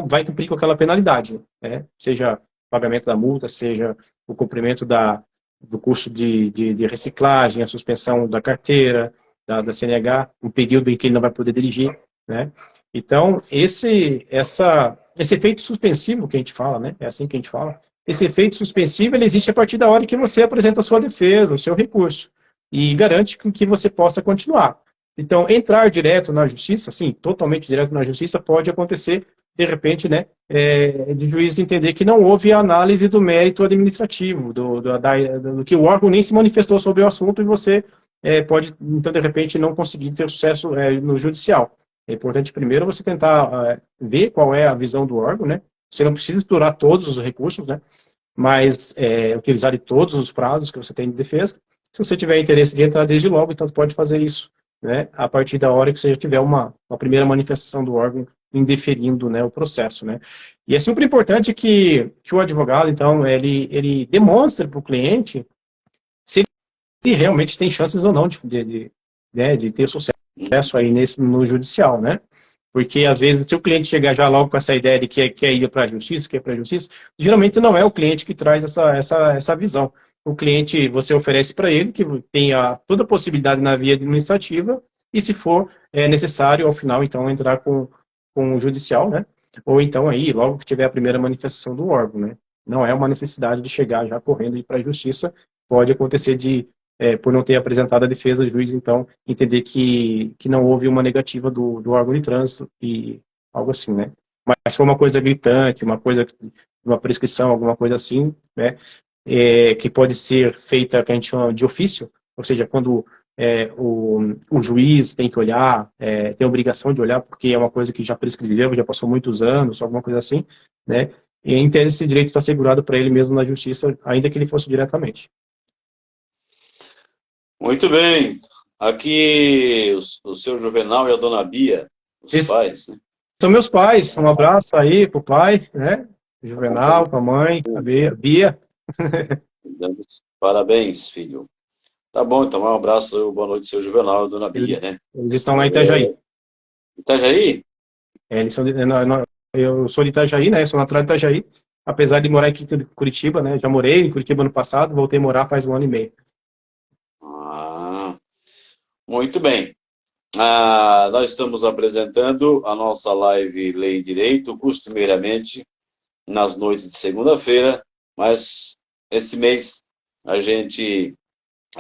vai cumprir com aquela penalidade, né? Seja o pagamento da multa, seja o cumprimento do custo de reciclagem, a suspensão da carteira, da CNH, um período em que ele não vai poder dirigir, né? Então, esse efeito suspensivo que a gente fala, né? É assim que a gente fala. Esse efeito suspensivo, ele existe a partir da hora que você apresenta a sua defesa, o seu recurso, e garante que você possa continuar. Então, entrar direto na justiça, sim, totalmente direto na justiça, pode acontecer, de repente, né, de juiz entender que não houve a análise do mérito administrativo, do que o órgão nem se manifestou sobre o assunto e você pode, então, de repente, não conseguir ter sucesso no judicial. É importante primeiro você tentar ver qual é a visão do órgão, né? Você não precisa explorar todos os recursos, né? Mas utilizar de todos os prazos que você tem de defesa. Se você tiver interesse de entrar desde logo, então pode fazer isso, né? A partir da hora que você já tiver uma primeira manifestação do órgão indeferindo, né, o processo, né? E é super importante que o advogado, então, ele demonstre para o cliente se ele realmente tem chances ou não de ter sucesso aí no judicial, né? Porque, às vezes, se o cliente chegar já logo com essa ideia de que quer ir para a justiça, geralmente não é o cliente que traz essa visão. O cliente, você oferece para ele que tenha toda a possibilidade na via administrativa e, se for necessário, ao final, então, entrar com o judicial, né? Ou então, aí, logo que tiver a primeira manifestação do órgão, né? Não é uma necessidade de chegar já correndo e ir para a justiça. Pode acontecer por não ter apresentado a defesa, o juiz, então, entender que não houve uma negativa do órgão de trânsito e algo assim, né? Mas se for uma coisa gritante, uma prescrição, alguma coisa assim, né? Que pode ser feita, que a gente chama de ofício, ou seja, quando o juiz tem que olhar, tem a obrigação de olhar, porque é uma coisa que já prescreveu, já passou muitos anos, alguma coisa assim, né? E em tese esse direito está assegurado para ele mesmo na justiça, ainda que ele fosse diretamente. Muito bem. Aqui o seu Juvenal e a dona Bia, os pais, né? São meus pais. Um abraço aí pro pai, né? Juvenal, pra mãe, a Bia. Parabéns, filho. Tá bom, então um abraço, boa noite, seu Juvenal e a dona Bia, né? Eles estão lá em Itajaí. Itajaí? Eles são eu sou de Itajaí, né? Eu sou natural de Itajaí. Apesar de morar aqui em Curitiba, né? Já morei em Curitiba ano passado, voltei a morar faz 1 ano e meio. Ah, muito bem. Nós estamos apresentando a nossa live Lei e Direito, costumeiramente nas noites de segunda-feira, mas esse mês a gente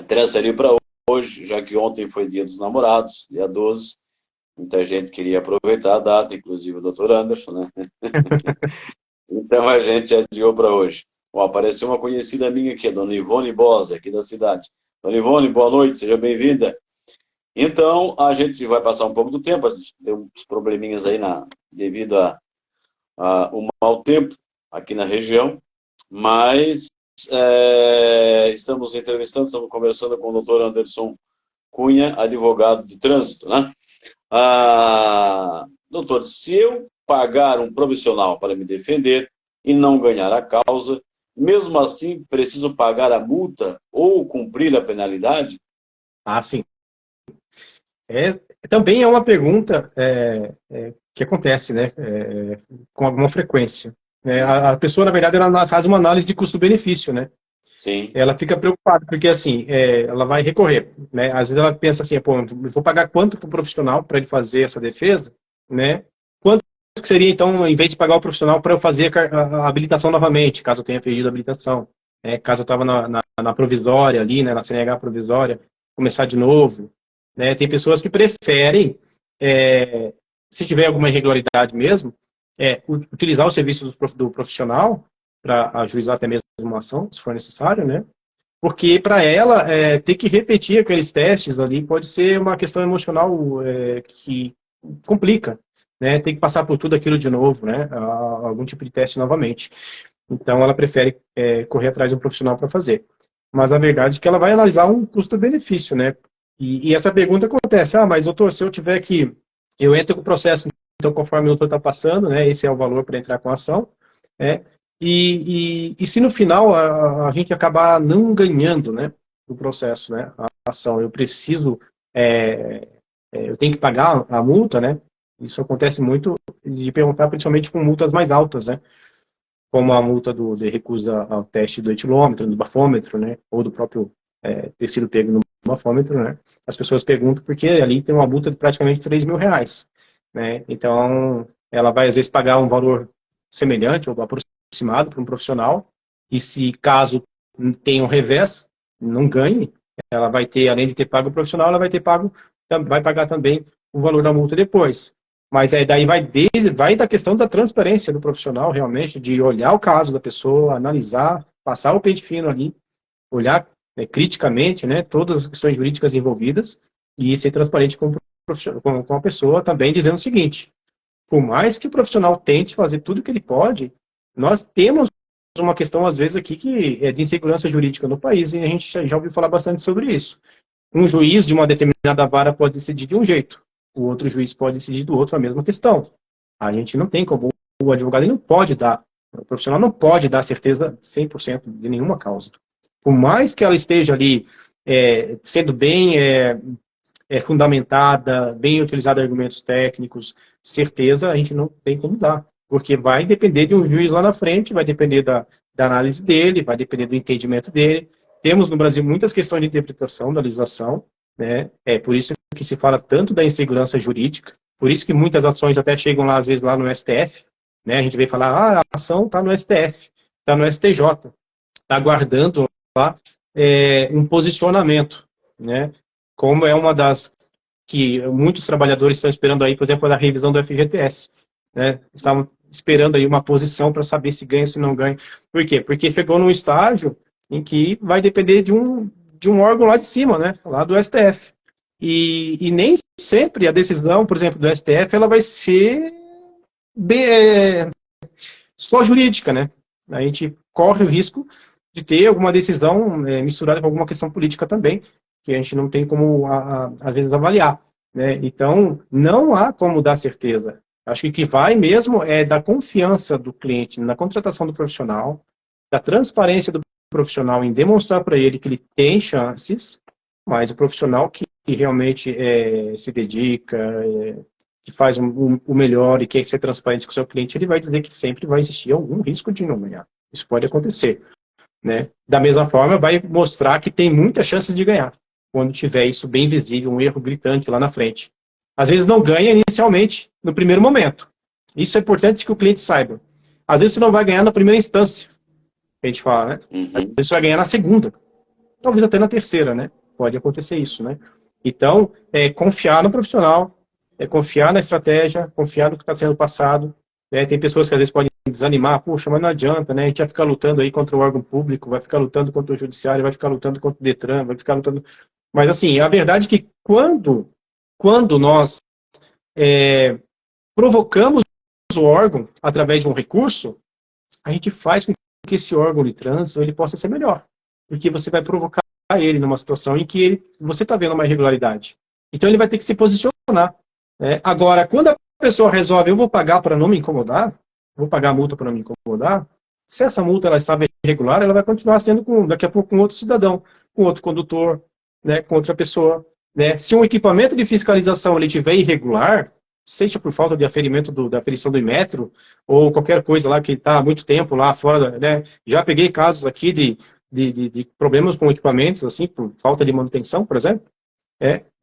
transferiu para hoje, já que ontem foi Dia dos Namorados, dia 12, muita gente queria aproveitar a data, inclusive o doutor Anderson, né? Então a gente adiou para hoje. Bom, apareceu uma conhecida minha aqui, a dona Ivone Bosa, aqui da cidade. Dona Ivone, boa noite, seja bem-vinda. Então, a gente vai passar um pouco do tempo, a gente deu uns probleminhas aí devido a um mau tempo aqui na região, mas estamos conversando com o doutor Anderson Cunha, advogado de trânsito, né? Doutor, se eu pagar um profissional para me defender e não ganhar a causa, mesmo assim preciso pagar a multa ou cumprir a penalidade? Sim. Também é uma pergunta que acontece, né, com alguma frequência. A pessoa, na verdade, ela faz uma análise de custo-benefício, né? Sim. Ela fica preocupada, porque assim, ela vai recorrer, né? Às vezes ela pensa assim, pô, eu vou pagar quanto para o profissional para ele fazer essa defesa, né? Quanto que seria, então, em vez de pagar o profissional para eu fazer a habilitação novamente, caso eu tenha perdido a habilitação, caso eu estava na provisória ali, né, na CNH provisória, começar de novo, né? Tem pessoas que preferem, se tiver alguma irregularidade mesmo, utilizar o serviço do profissional para ajuizar até mesmo uma ação, se for necessário, né? Porque para ela, ter que repetir aqueles testes ali pode ser uma questão emocional que complica, né? Tem que passar por tudo aquilo de novo, né? Algum tipo de teste novamente. Então, ela prefere correr atrás de um profissional para fazer. Mas a verdade é que ela vai analisar um custo-benefício, né? E essa pergunta acontece, mas doutor, se eu tiver que... Eu entro com o processo, então, conforme o doutor está passando, né? Esse é o valor para entrar com a ação, né? E se no final a gente acabar não ganhando, né, o processo, né, a ação, eu preciso, eu tenho que pagar a multa, né? Isso acontece muito de perguntar, principalmente com multas mais altas, né? Como a multa de recusa ao teste do etilômetro, do bafômetro, né? Ou do próprio ter sido pego no bafômetro, né? As pessoas perguntam porque ali tem uma multa de praticamente R$3.000, né? Então, ela vai às vezes pagar um valor semelhante ou aproximado para um profissional, e se caso tenha um revés, não ganhe, ela vai ter, além de ter pago o profissional, ela vai pagar também o valor da multa depois. Mas daí vai da questão da transparência do profissional, realmente, de olhar o caso da pessoa, analisar, passar o pente fino ali, olhar criticamente, né, todas as questões jurídicas envolvidas, e ser transparente com o com a pessoa também dizendo o seguinte: por mais que o profissional tente fazer tudo o que ele pode, nós temos uma questão, às vezes, aqui que é de insegurança jurídica no país, e a gente já ouviu falar bastante sobre isso. Um juiz de uma determinada vara pode decidir de um jeito, o outro juiz pode decidir do outro a mesma questão. A gente não tem como, o advogado não pode dar, o profissional não pode dar certeza 100% de nenhuma causa. Por mais que ela esteja ali sendo bem fundamentada, bem utilizada argumentos técnicos, certeza a gente não tem como dar, porque vai depender de um juiz lá na frente, vai depender da análise dele, vai depender do entendimento dele. Temos no Brasil muitas questões de interpretação da legislação, né? É por isso que se fala tanto da insegurança jurídica, por isso que muitas ações até chegam lá, às vezes, lá no STF, né? A gente vem falar, a ação está no STF, está no STJ, está aguardando lá um posicionamento, né? Como é uma das que muitos trabalhadores estão esperando aí, por exemplo, da revisão do FGTS, né? Estavam esperando aí uma posição para saber se ganha, se não ganha. Por quê? Porque chegou num estágio em que vai depender de um órgão lá de cima, né? Lá do STF. E nem sempre a decisão, por exemplo, do STF, ela vai ser só jurídica, né? A gente corre o risco de ter alguma decisão misturada com alguma questão política também, que a gente não tem como, às vezes, avaliar, né? Então, não há como dar certeza. Acho que o que vai mesmo é da confiança do cliente na contratação do profissional, da transparência do profissional em demonstrar para ele que ele tem chances, mas o profissional que realmente se dedica, que faz o melhor e quer ser transparente com o seu cliente, ele vai dizer que sempre vai existir algum risco de não ganhar. Isso pode acontecer, né? Da mesma forma, vai mostrar que tem muitas chances de ganhar, quando tiver isso bem visível, um erro gritante lá na frente. Às vezes não ganha inicialmente, no primeiro momento. Isso é importante que o cliente saiba. Às vezes você não vai ganhar na primeira instância, a gente fala, né? Às vezes você vai ganhar na segunda, talvez até na terceira, né? Pode acontecer isso, né? Então, confiar no profissional, confiar na estratégia, confiar no que está sendo passado. Tem pessoas que às vezes podem desanimar, poxa, mas não adianta, né? A gente vai ficar lutando aí contra o órgão público, vai ficar lutando contra o judiciário, vai ficar lutando contra o Detran, vai ficar lutando... Mas, assim, a verdade é que quando nós provocamos o órgão através de um recurso, a gente faz com que esse órgão de trânsito ele possa ser melhor. Porque você vai provocar ele numa situação em que você está vendo uma irregularidade. Então, ele vai ter que se posicionar. Agora, quando a pessoa resolve, eu vou pagar para não me incomodar, vou pagar a multa para não me incomodar, se essa multa ela estava irregular, ela vai continuar sendo daqui a pouco com outro cidadão, com outro condutor, né, com outra pessoa. Né? Se um equipamento de fiscalização ele estiver irregular, seja por falta de aferimento da aferição do Inmetro, ou qualquer coisa lá que está há muito tempo lá fora, né? Já peguei casos aqui de problemas com equipamentos, assim, por falta de manutenção, por exemplo.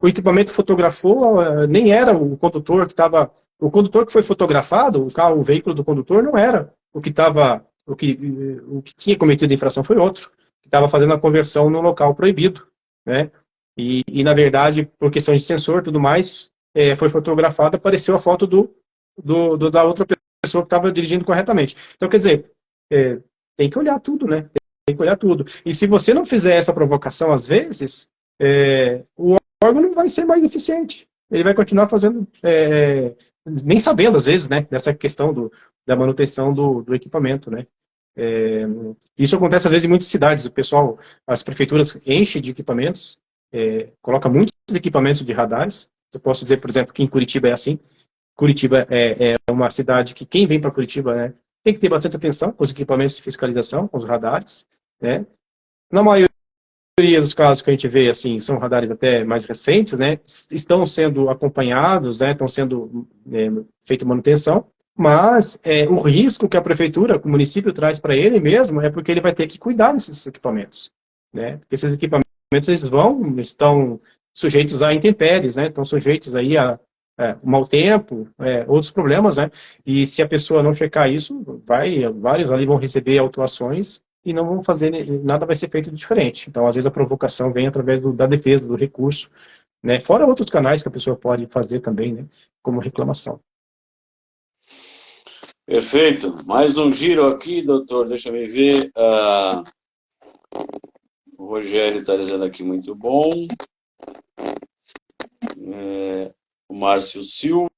O equipamento fotografou, nem era o condutor que estava... O condutor que foi fotografado, o veículo do condutor, não era o que estava... O que tinha cometido a infração foi outro, que estava fazendo a conversão no local proibido, né? E, na verdade, por questão de sensor e tudo mais, foi fotografado, apareceu a foto da outra pessoa que estava dirigindo corretamente. Então, quer dizer, tem que olhar tudo, né? Tem que olhar tudo. E se você não fizer essa provocação, às vezes, o órgão não vai ser mais eficiente. Ele vai continuar fazendo, nem sabendo, às vezes, né, dessa questão da manutenção do equipamento, né? Isso acontece, às vezes, em muitas cidades. O pessoal, as prefeituras enchem de equipamentos, coloca muitos equipamentos de radares. Eu posso dizer, por exemplo, que em Curitiba é assim. Curitiba é uma cidade que quem vem para Curitiba, né, tem que ter bastante atenção com os equipamentos de fiscalização, com os radares, né? Na maioria dos casos que a gente vê, assim, são radares até mais recentes, né? Estão sendo acompanhados, né? Estão sendo feita manutenção, mas o risco que a prefeitura, que o município traz para ele mesmo, é porque ele vai ter que cuidar desses equipamentos, né? Porque esses equipamentos estão sujeitos a intempéries, né? Estão sujeitos aí a mau tempo, outros problemas, né? E se a pessoa não checar isso, vários ali vão receber autuações e não vão fazer, nada vai ser feito de diferente. Então, às vezes, a provocação vem através da defesa, do recurso, né? Fora outros canais que a pessoa pode fazer também, né? Como reclamação. Perfeito. Mais um giro aqui, doutor. Deixa eu ver. O Rogério está dizendo aqui, muito bom. o Márcio Silva,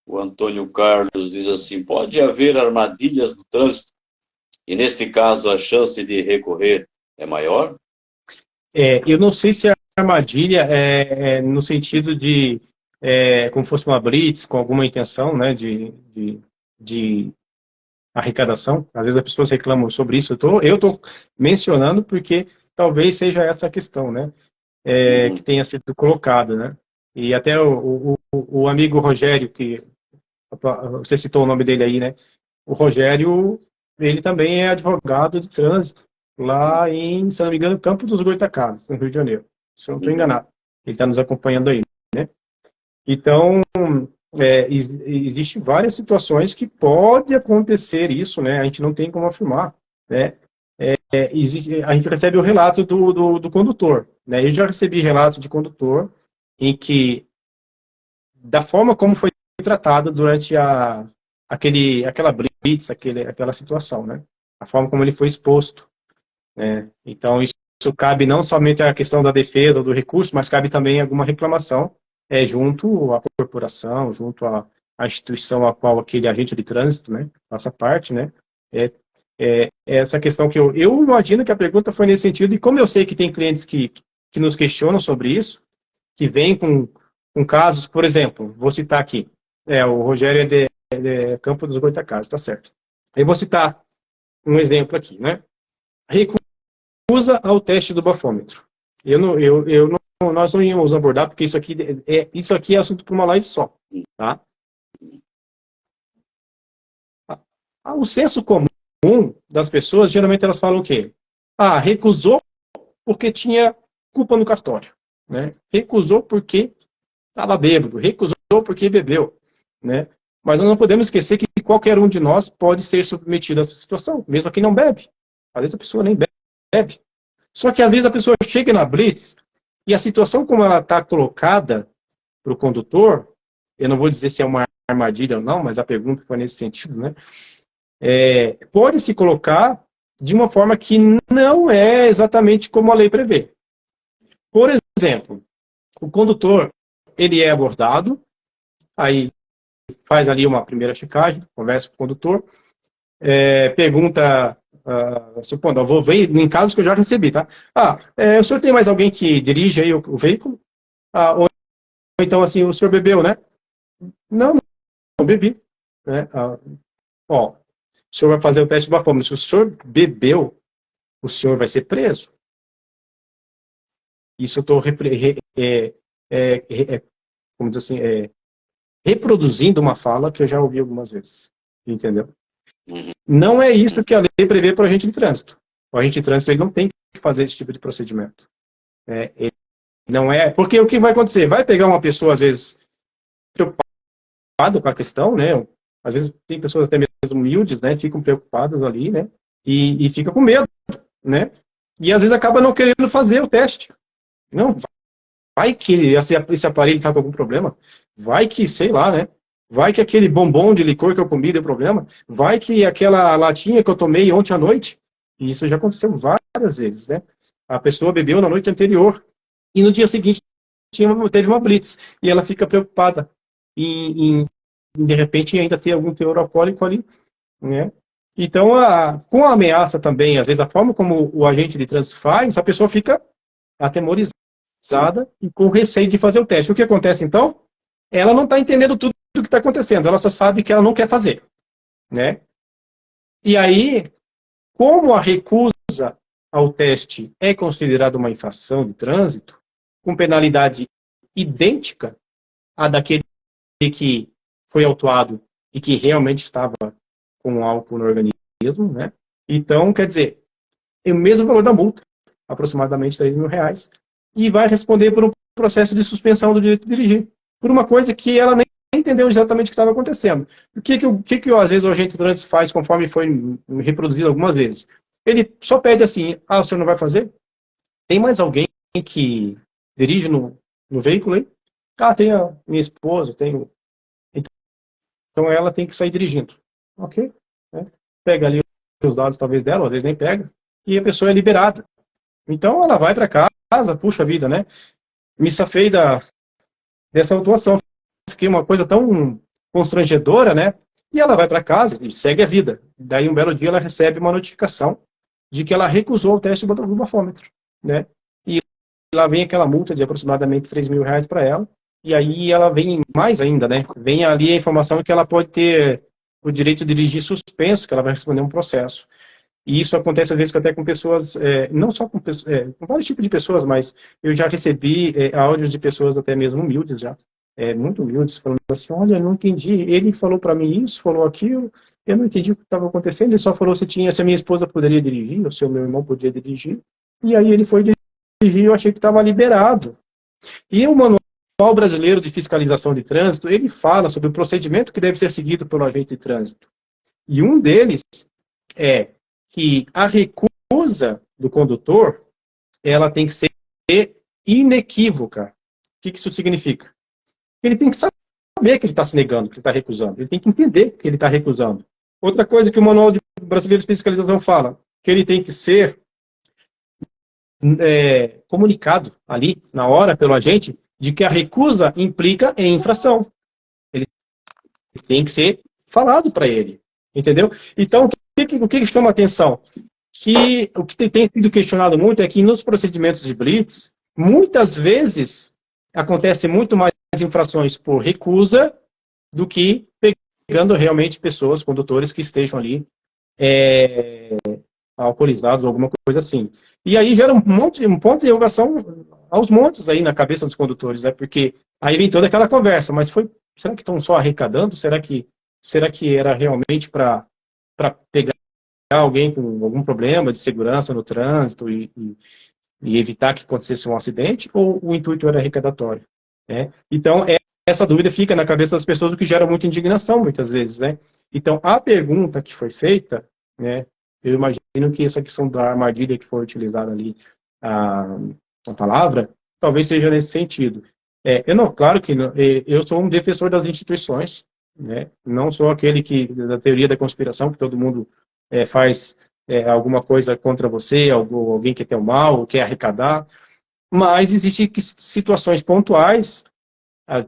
o Antônio Carlos diz assim, pode haver armadilhas no trânsito e, neste caso, a chance de recorrer é maior? Eu não sei se a armadilha é no sentido de como fosse uma blitz, com alguma intenção, né, de arrecadação. Às vezes as pessoas reclamam sobre isso. Eu tô mencionando porque talvez seja essa a questão, né, que tenha sido colocada, né. E até o amigo Rogério, que você citou o nome dele aí, né, o Rogério, ele também é advogado de trânsito lá em, se não me engano, Campo dos Goytacazes, no Rio de Janeiro. Se eu não estou enganado. Ele está nos acompanhando aí, né? Então, existe várias situações que pode acontecer isso, né? A gente não tem como afirmar, né? A gente recebe o relato do condutor, né? Eu já recebi relato de condutor em que, da forma como foi tratado durante aquela blitz, aquela situação, né? A forma como ele foi exposto, né? Então, isso cabe não somente à questão da defesa ou do recurso, mas cabe também alguma reclamação junto à corporação, junto à instituição a qual aquele agente de trânsito, né, faça parte, né? Essa questão que eu imagino que a pergunta foi nesse sentido, e como eu sei que tem clientes que nos questionam sobre isso, que vêm com casos, por exemplo, vou citar aqui, o Rogério é de Campo dos Goytacazes, tá certo. Eu vou citar um exemplo aqui, né? Recusa ao teste do bafômetro. Nós não íamos abordar, porque isso aqui é assunto para uma live só, tá? O senso comum das pessoas, geralmente elas falam o quê? Recusou porque tinha culpa no cartório, né? Recusou porque estava bêbado, recusou porque bebeu, né? Mas nós não podemos esquecer que qualquer um de nós pode ser submetido a essa situação, mesmo quem não bebe. Às vezes a pessoa nem bebe. Só que às vezes a pessoa chega na blitz e a situação como ela está colocada para o condutor, eu não vou dizer se é uma armadilha ou não, mas a pergunta foi nesse sentido, né? Pode se colocar de uma forma que não é exatamente como a lei prevê. Por exemplo, o condutor, ele é abordado, aí faz ali uma primeira checagem, conversa com o condutor, pergunta, supondo, eu vou ver em casos que eu já recebi, tá? O senhor tem mais alguém que dirige aí o veículo? Ou então, assim, o senhor bebeu, né? Não bebi. Né? O senhor vai fazer o teste do bafômetro. Se o senhor bebeu, o senhor vai ser preso. Isso eu estou como dizer assim, reproduzindo uma fala que eu já ouvi algumas vezes. Entendeu? Não é isso que a lei prevê para o agente de trânsito. O agente de trânsito ele não tem que fazer esse tipo de procedimento. Ele não é... Porque o que vai acontecer? Vai pegar uma pessoa, às vezes, preocupada com a questão, né? Às vezes tem pessoas até mesmo humildes, né? Ficam preocupadas ali, né? E fica com medo, né? E às vezes acaba não querendo fazer o teste. Não, vai que esse aparelho está com algum problema. Vai que, sei lá, né? Vai que aquele bombom de licor que eu comi deu problema. Vai que aquela latinha que eu tomei ontem à noite. E isso já aconteceu várias vezes, né? A pessoa bebeu na noite anterior. E no dia seguinte teve uma blitz. E ela fica preocupada em de repente, ainda ter algum teor alcoólico ali, né? Então, com a ameaça também, às vezes, a forma como o agente de trânsito faz, a pessoa fica atemorizada e com receio de fazer o teste. O que acontece, então? Ela não está entendendo tudo o que está acontecendo, ela só sabe que ela não quer fazer, né? E aí, como a recusa ao teste é considerada uma infração de trânsito, com penalidade idêntica à daquele que foi autuado e que realmente estava com álcool no organismo, né? Então, quer dizer, é o mesmo valor da multa, aproximadamente R$3.000, e vai responder por um processo de suspensão do direito de dirigir, por uma coisa que ela nem entendeu exatamente o que estava acontecendo. O que às vezes o agente de trânsito faz, conforme foi reproduzido algumas vezes? Ele só pede assim, o senhor não vai fazer? Tem mais alguém que dirige no veículo aí? Tem a minha esposa, tenho... Então ela tem que sair dirigindo. Ok? Né? Pega ali os dados talvez dela, ou às vezes nem pega, e a pessoa é liberada. Então ela vai para casa, puxa vida, né? Me safei dessa autuação. Fiquei uma coisa tão constrangedora, né? E ela vai para casa e segue a vida. Daí, um belo dia, ela recebe uma notificação de que ela recusou o teste do bafômetro, né? E lá vem aquela multa de aproximadamente R$ 3.000 para ela. E aí ela vem mais ainda, né? Vem ali a informação que ela pode ter o direito de dirigir suspenso, que ela vai responder um processo. E isso acontece às vezes até com pessoas, não só com, com vários tipos de pessoas, mas eu já recebi áudios de pessoas até mesmo humildes já, muito humildes, falando assim, olha, eu não entendi, ele falou para mim isso, falou aquilo, eu não entendi o que estava acontecendo, ele só falou se a minha esposa poderia dirigir, ou se o meu irmão podia dirigir, e aí ele foi dirigir, eu achei que estava liberado. E o Manual Brasileiro de Fiscalização de Trânsito, ele fala sobre o procedimento que deve ser seguido pelo agente de trânsito. E um deles é que a recusa do condutor, ela tem que ser inequívoca. O que isso significa? Ele tem que saber que ele está se negando, que ele está recusando. Ele tem que entender que ele está recusando. Outra coisa que o Manual Brasileiro de Fiscalização fala, que ele tem que ser comunicado ali, na hora, pelo agente, de que a recusa implica em infração. Ele tem que ser falado para ele. Entendeu? Então, o que chama a atenção? Que o que tem sido questionado muito é que nos procedimentos de blitz, muitas vezes acontece muito mais infrações por recusa do que pegando realmente pessoas, condutores que estejam ali alcoolizados ou alguma coisa assim. E aí gera um ponto de interrogação aos montes aí na cabeça dos condutores, né? Porque aí vem toda aquela conversa, mas será que estão só arrecadando? Será que era realmente para pegar alguém com algum problema de segurança no trânsito e evitar que acontecesse um acidente, ou o intuito era arrecadatório, né? Então, essa dúvida fica na cabeça das pessoas, o que gera muita indignação, muitas vezes, né? Então, a pergunta que foi feita, né, eu imagino que essa questão da armadilha que foi utilizada ali, a palavra, talvez seja nesse sentido. Claro que eu sou um defensor das instituições, né? Não sou aquele da teoria da conspiração, que todo mundo faz alguma coisa contra você, alguém quer ter o mal, ou quer arrecadar, mas existem situações pontuais,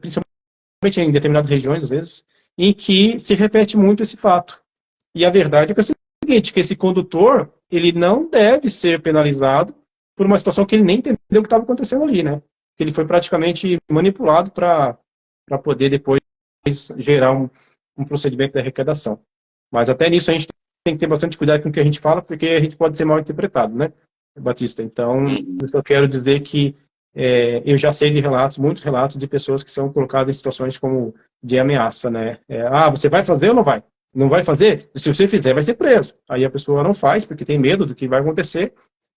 principalmente em determinadas regiões, às vezes, em que se repete muito esse fato. E a verdade é que é o seguinte, que esse condutor, ele não deve ser penalizado por uma situação que ele nem entendeu o que estava acontecendo ali, né? Que ele foi praticamente manipulado para poder depois gerar um procedimento de arrecadação. Mas até nisso a gente tem que ter bastante cuidado com o que a gente fala, porque a gente pode ser mal interpretado, né, Batista? Então, eu só quero dizer que eu já sei de muitos relatos de pessoas que são colocadas em situações como de ameaça, né? Você vai fazer ou não vai? Não vai fazer? Se você fizer, vai ser preso. Aí a pessoa não faz, porque tem medo do que vai acontecer,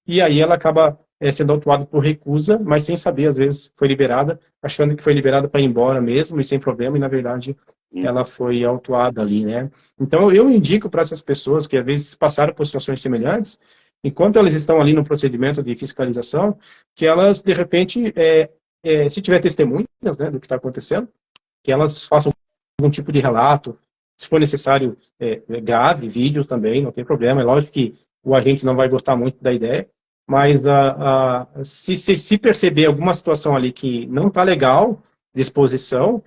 e aí ela acaba sendo autuada por recusa, mas sem saber, às vezes, foi liberada, achando que foi liberada para ir embora mesmo, e sem problema, e na verdade ela foi autuada ali, né? Então eu indico para essas pessoas que às vezes passaram por situações semelhantes, enquanto elas estão ali no procedimento de fiscalização, que elas, de repente, se tiver testemunhas, né, do que está acontecendo, que elas façam algum tipo de relato, se for necessário, grave, vídeo também, não tem problema. É lógico que o agente não vai gostar muito da ideia, mas se perceber alguma situação ali que não está legal de exposição,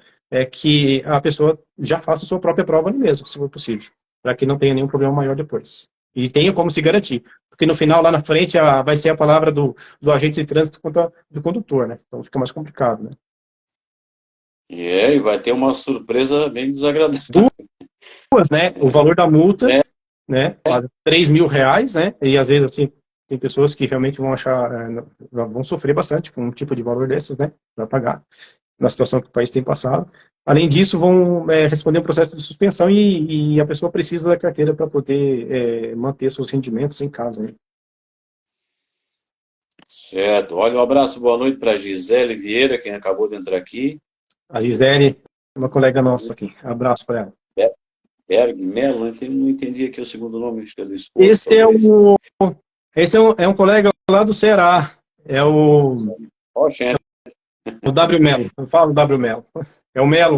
que a pessoa já faça a sua própria prova ali mesmo, se for possível, para que não tenha nenhum problema maior depois. E tenha como se garantir. Porque no final, lá na frente, vai ser a palavra do agente de trânsito contra do condutor, né? Então fica mais complicado, né? E vai ter uma surpresa bem desagradável. Duas, né? O valor da multa, né? R$ 3.000, né? E às vezes, assim, tem pessoas que realmente vão achar, vão sofrer bastante com um tipo de valor desses, né? Para pagar, na situação que o país tem passado. Além disso, vão responder um processo de suspensão e a pessoa precisa da carteira para poder manter seus rendimentos em casa, né? Certo. Olha, um abraço, boa noite para Gisele Vieira, quem acabou de entrar aqui. A Gisele, uma colega nossa aqui. Abraço para ela. Berg Mello, não entendi aqui o segundo nome, acho que é do esposo. Esse é um colega lá do Ceará. É o W Melo. Eu falo W Melo. É o Melo.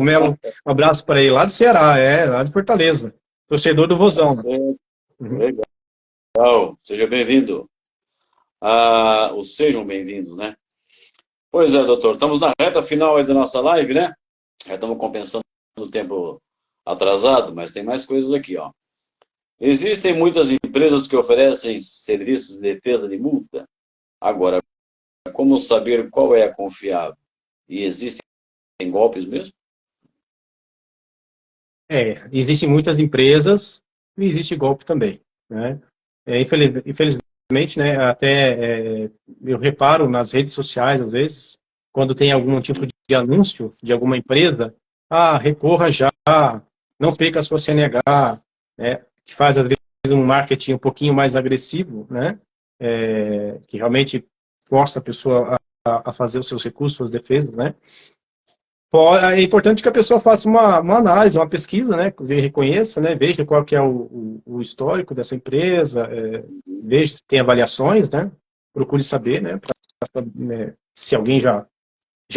Um abraço para ele, lá do Ceará, lá de Fortaleza. Torcedor do Vozão. Legal. Seja bem-vindo. Ou sejam bem-vindos, né? Pois é, doutor. Estamos na reta final aí da nossa live, né? Já estamos compensando o tempo atrasado, mas tem mais coisas aqui, ó. Existem muitas empresas que oferecem serviços de defesa de multa. Agora, como saber qual é a confiável? E existem golpes mesmo? Existem muitas empresas e existe golpe também, né? Infelizmente, né, eu reparo nas redes sociais, às vezes, quando tem algum tipo de anúncio de alguma empresa, recorra já, não perca a sua CNH, né, que faz, às vezes, um marketing um pouquinho mais agressivo, né, que realmente força a pessoa a fazer os seus recursos, suas defesas, né. É importante que a pessoa faça uma análise, uma pesquisa, né, reconheça, né, veja qual que é o histórico dessa empresa, veja se tem avaliações, né, procure saber, né, se alguém já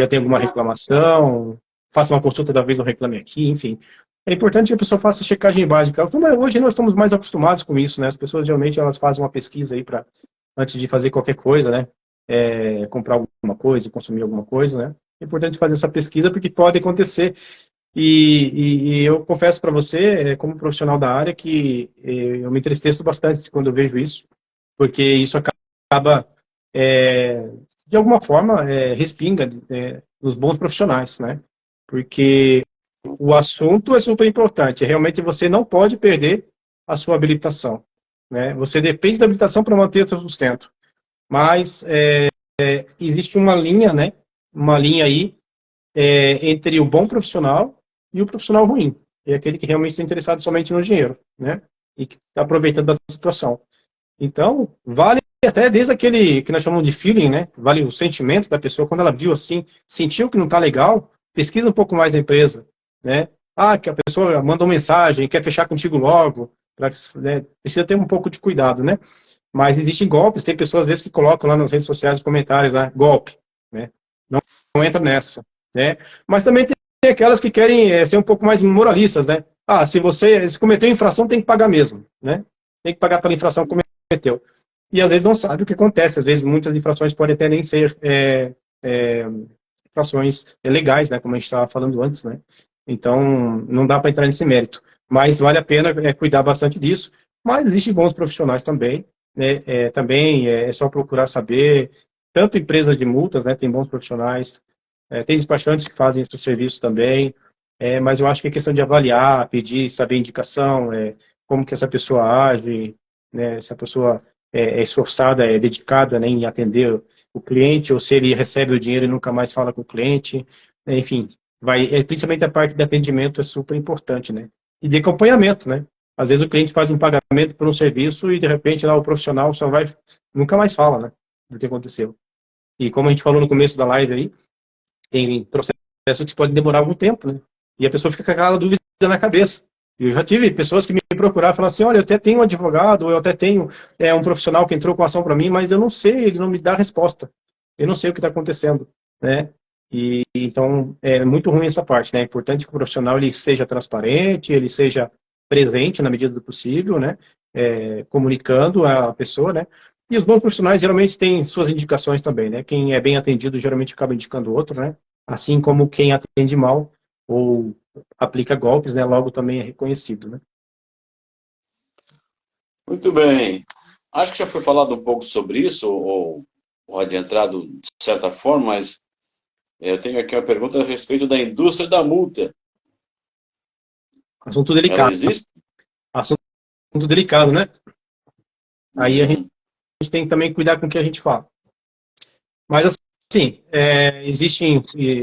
tem alguma reclamação, faça uma consulta da vez no Reclame Aqui, enfim. É importante que a pessoa faça checagem básica. Como hoje nós estamos mais acostumados com isso, né, as pessoas geralmente elas fazem uma pesquisa aí antes de fazer qualquer coisa, né, comprar alguma coisa, consumir alguma coisa, né. É importante fazer essa pesquisa porque pode acontecer. E eu confesso para você, como profissional da área, que eu me entristeço bastante quando eu vejo isso, porque isso acaba, de alguma forma, respinga nos bons profissionais, né? Porque o assunto é super importante. Realmente você não pode perder a sua habilitação, né? Você depende da habilitação para manter o seu sustento. Mas existe uma linha, né? Uma linha aí entre o bom profissional e o profissional ruim. É aquele que realmente está interessado somente no dinheiro, né? E que está aproveitando da situação. Então, vale até desde aquele que nós chamamos de feeling, né? Vale o sentimento da pessoa, quando ela viu assim, sentiu que não está legal, pesquisa um pouco mais da empresa, né? Que a pessoa manda uma mensagem, quer fechar contigo logo, né? Precisa ter um pouco de cuidado, né? Mas existem golpes, tem pessoas às vezes que colocam lá nas redes sociais os comentários, né? Golpe, né? Não entra nessa, né? Mas também tem aquelas que querem ser um pouco mais moralistas, né? Se você cometeu infração, tem que pagar mesmo, né? Tem que pagar pela infração que cometeu. E às vezes não sabe o que acontece, às vezes muitas infrações podem até nem ser infrações legais, né? Como a gente estava falando antes, né? Então, não dá para entrar nesse mérito. Mas vale a pena cuidar bastante disso. Mas existem bons profissionais também, né? Também é só procurar saber, tanto empresas de multas, né? Tem bons profissionais, tem despachantes que fazem esse serviço também, mas eu acho que é questão de avaliar, pedir, saber indicação, como que essa pessoa age, né? Se a pessoa é esforçada, é dedicada, né, em atender o cliente, ou se ele recebe o dinheiro e nunca mais fala com o cliente, enfim, principalmente a parte de atendimento é super importante, né? E de acompanhamento, né? Às vezes o cliente faz um pagamento por um serviço e de repente lá o profissional nunca mais fala, né, do que aconteceu. E como a gente falou no começo da live aí, tem processos que podem demorar algum tempo, né? E a pessoa fica com aquela dúvida na cabeça. E eu já tive pessoas que me procuraram e falaram assim, olha, eu até tenho um advogado, ou eu até tenho um profissional que entrou com ação para mim, mas eu não sei, ele não me dá resposta. Eu não sei o que está acontecendo, né? E então é muito ruim essa parte, né? É importante que o profissional ele seja transparente, ele seja presente na medida do possível, né? Comunicando a pessoa, né? E os bons profissionais geralmente têm suas indicações também, né? Quem é bem atendido geralmente acaba indicando outro, né? Assim como quem atende mal ou aplica golpes, né? Logo também é reconhecido, né? Muito bem. Acho que já foi falado um pouco sobre isso, ou adiantado de certa forma, mas eu tenho aqui uma pergunta a respeito da indústria da multa. Assunto delicado. Ela existe? Assunto delicado, né? Aí a gente tem que também cuidar com o que a gente fala. Mas, assim, existem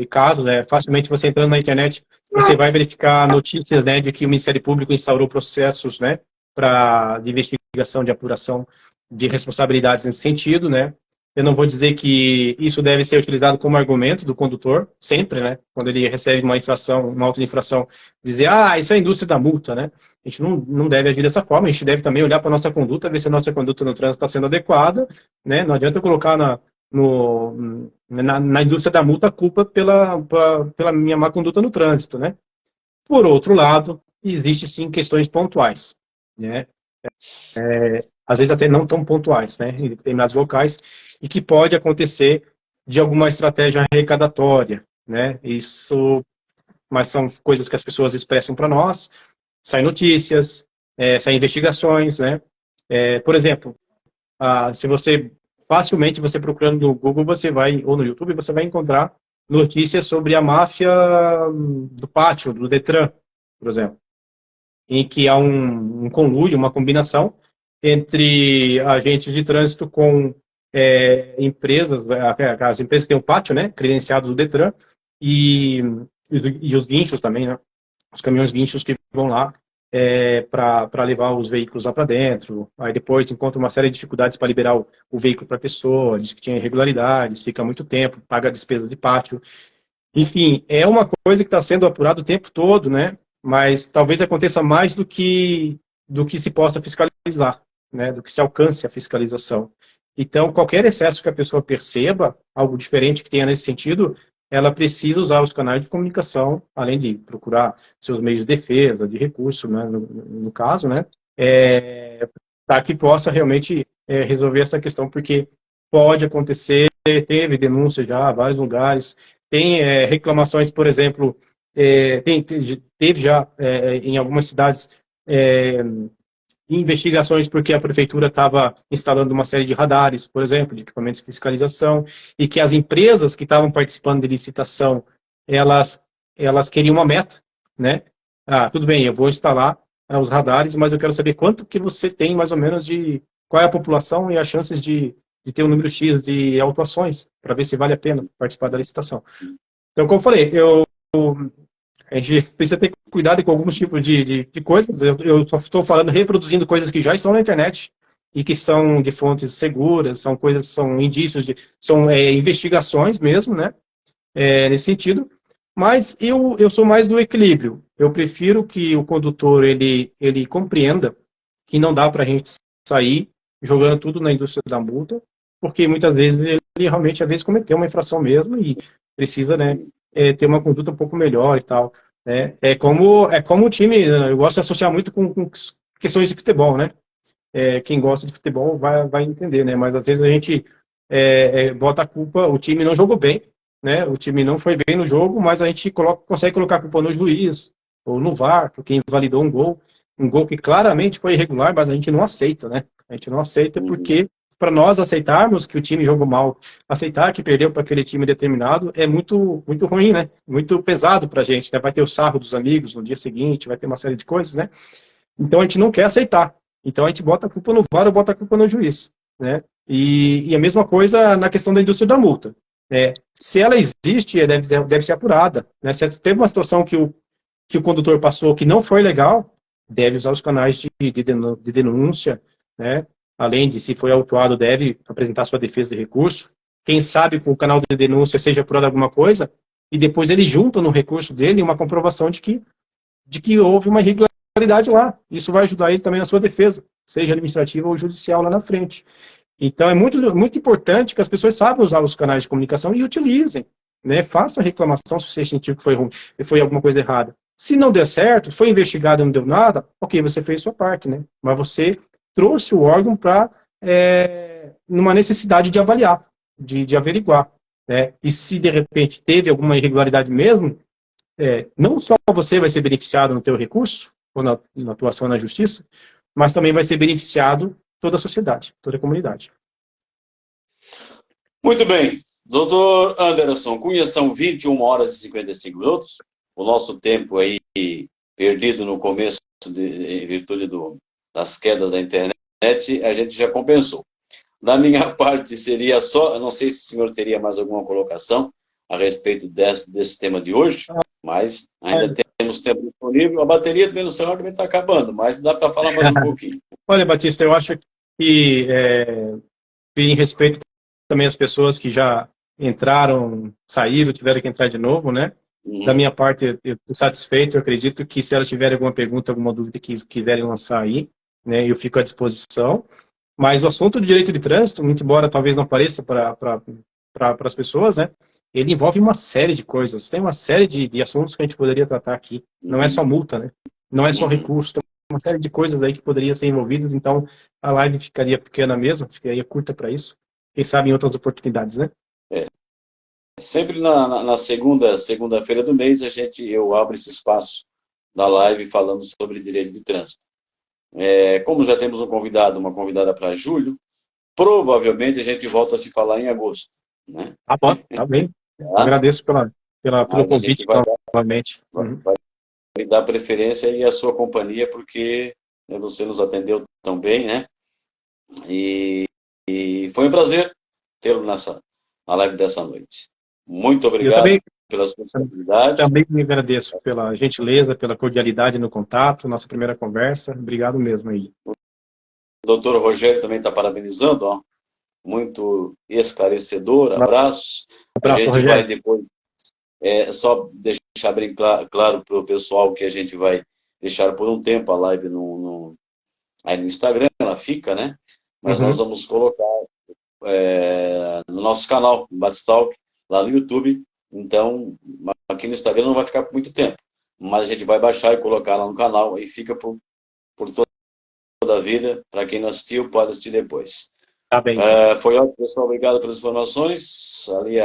casos, facilmente você entrando na internet, você vai verificar notícias, né, de que o Ministério Público instaurou processos, né, de investigação, de apuração de responsabilidades nesse sentido, né. Eu não vou dizer que isso deve ser utilizado como argumento do condutor, sempre, né, quando ele recebe uma infração, uma auto-infração, dizer, isso é a indústria da multa, né. A gente não deve agir dessa forma, a gente deve também olhar para a nossa conduta, ver se a nossa conduta no trânsito está sendo adequada, né, não adianta eu colocar na indústria da multa a culpa pela minha má conduta no trânsito, né. Por outro lado, existe sim questões pontuais, né, às vezes até não tão pontuais, né, em determinados locais, e que pode acontecer de alguma estratégia arrecadatória, né? Mas são coisas que as pessoas expressam para nós, saem notícias, saem investigações, né? Por exemplo, se você facilmente você procurando no Google, ou no YouTube, você vai encontrar notícias sobre a máfia do pátio, do Detran, por exemplo, em que há um conluio, uma combinação entre agentes de trânsito com empresas, as empresas que têm um pátio, né, credenciado do Detran, e os guinchos também, né, os caminhões guinchos que vão lá para levar os veículos lá para dentro. Aí depois encontra uma série de dificuldades para liberar o veículo para a pessoa, diz que tinha irregularidades, fica muito tempo, paga despesas de pátio. Enfim, é uma coisa que está sendo apurada o tempo todo, né? Mas talvez aconteça mais do que se possa fiscalizar, né? Do que se alcance a fiscalização. Então, qualquer excesso que a pessoa perceba, algo diferente que tenha nesse sentido, ela precisa usar os canais de comunicação, além de procurar seus meios de defesa, de recurso, né, no caso, né, para que possa realmente resolver essa questão, porque pode acontecer, teve denúncia já em vários lugares, tem reclamações, por exemplo, teve já em algumas cidades investigações porque a prefeitura estava instalando uma série de radares, por exemplo, de equipamentos de fiscalização, e que as empresas que estavam participando de licitação, elas queriam uma meta, né? Tudo bem, eu vou instalar os radares, mas eu quero saber quanto que você tem, mais ou menos, qual é a população e as chances de ter um número X de autuações, para ver se vale a pena participar da licitação. Então, como eu falei, a gente precisa ter cuidado com alguns tipos de coisas. Eu só estou falando, reproduzindo coisas que já estão na internet e que são de fontes seguras, são indícios, são investigações mesmo, né? Nesse sentido. Mas eu sou mais do equilíbrio. Eu prefiro que o condutor ele compreenda que não dá para a gente sair jogando tudo na indústria da multa, porque muitas vezes ele realmente, às vezes, cometeu uma infração mesmo e precisa, né, ter uma conduta um pouco melhor e tal. Né? É como o time, eu gosto de associar muito com questões de futebol, né? Quem gosta de futebol vai entender, né? Mas às vezes a gente bota a culpa, o time não jogou bem, né? O time não foi bem no jogo, mas a gente consegue colocar a culpa no juiz ou no VAR, porque invalidou um gol que claramente foi irregular, mas a gente não aceita, né? A gente não aceita porque para nós aceitarmos que o time jogou mal, aceitar que perdeu para aquele time determinado, é muito, muito ruim, né? Muito pesado para a gente, né? Vai ter o sarro dos amigos no dia seguinte, vai ter uma série de coisas, né? Então a gente não quer aceitar. Então a gente bota a culpa no VAR ou bota a culpa no juiz, né? E a mesma coisa na questão da indústria da multa. Se ela existe, deve ser apurada, né? Se teve uma situação que o condutor passou que não foi legal, deve usar os canais de denúncia, né? Além de, se foi autuado, deve apresentar sua defesa de recurso. Quem sabe com o canal de denúncia seja apurado alguma coisa, e depois ele junta no recurso dele uma comprovação de que houve uma irregularidade lá. Isso vai ajudar ele também na sua defesa, seja administrativa ou judicial lá na frente. Então é muito, muito importante que as pessoas saibam usar os canais de comunicação e utilizem, né? Faça reclamação se você sentir que foi alguma coisa errada. Se não der certo, foi investigado e não deu nada, ok, você fez sua parte, né? Mas você trouxe o órgão para numa necessidade de avaliar, de averiguar, né? E se de repente teve alguma irregularidade mesmo, não só você vai ser beneficiado no teu recurso, ou na atuação na justiça, mas também vai ser beneficiado toda a sociedade, toda a comunidade. Muito bem. Doutor Anderson Cunha, são 21 horas e 55 minutos. O nosso tempo aí perdido no começo, em virtude das quedas da internet, a gente já compensou. Da minha parte, seria só, eu não sei se o senhor teria mais alguma colocação a respeito desse tema de hoje, mas ainda temos tempo disponível. A bateria também no celular também está acabando, mas dá para falar mais um pouquinho. Olha, Batista, eu acho que, em respeito também às pessoas que já entraram, saíram, tiveram que entrar de novo, né? Da minha parte, eu estou satisfeito. Eu acredito que se elas tiverem alguma pergunta, alguma dúvida que quiserem lançar aí, né, eu fico à disposição. Mas o assunto do direito de trânsito, muito embora talvez não pareça para as pessoas, né, ele envolve uma série de coisas. Tem uma série de assuntos que a gente poderia tratar aqui. Não é só multa, né? Não é só recurso. Tem uma série de coisas aí que poderiam ser envolvidas. Então, a live ficaria pequena mesmo, ficaria curta para isso. Quem sabe em outras oportunidades, né? sempre na segunda-feira do mês, eu abro esse espaço da live falando sobre direito de trânsito. Como já temos uma convidada para julho, provavelmente a gente volta a se falar em agosto. Né? Tá bom, tá bem. Tá? Agradeço pelo Mas a convite gente vai novamente. Uhum. dar preferência e a sua companhia, porque você nos atendeu tão bem, né? E foi um prazer tê-lo na live dessa noite. Muito Eu obrigado pela sua disponibilidade. também me agradeço pela gentileza, pela cordialidade no contato, nossa primeira conversa. Obrigado mesmo aí. O doutor Rogério também está parabenizando, ó. Muito esclarecedor. Abraços. Abraço, A gente Rogério. vai depois, só deixar bem claro para o pessoal que a gente vai deixar por um tempo a live aí no Instagram, ela fica, né? Mas nós vamos colocar no nosso canal, Batistalk, lá no YouTube. Então, aqui no Instagram não vai ficar por muito tempo. Mas a gente vai baixar e colocar lá no canal e fica por toda a vida. Para quem não assistiu, pode assistir depois. Tá bem. Foi ótimo, pessoal. Obrigado pelas informações. Ali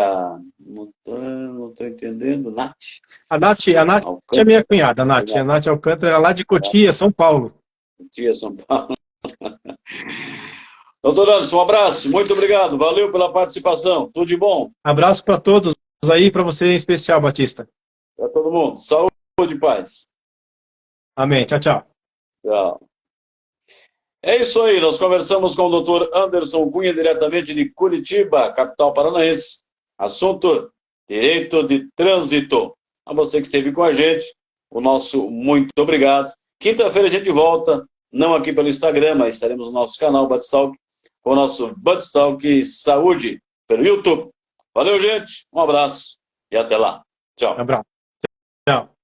não estou entendendo. Nath. A Nath é minha cunhada, a Nath Alcântara, lá de Cotia, São Paulo. Cotia, São Paulo. Doutor Anderson, um abraço. Muito obrigado. Valeu pela participação. Tudo de bom. Abraço para todos aí, para você em especial, Batista. Para todo mundo. Saúde e paz. Amém. Tchau, tchau. Tchau. É isso aí, nós conversamos com o Dr. Anderson Cunha, diretamente de Curitiba, capital paranaense. Assunto: direito de trânsito. A você que esteve com a gente, o nosso muito obrigado. Quinta-feira a gente volta, não aqui pelo Instagram, mas estaremos no nosso canal Batistalk, com o nosso Batistalk Saúde, pelo YouTube. Valeu, gente, um abraço e até lá. Tchau. Um abraço. Tchau.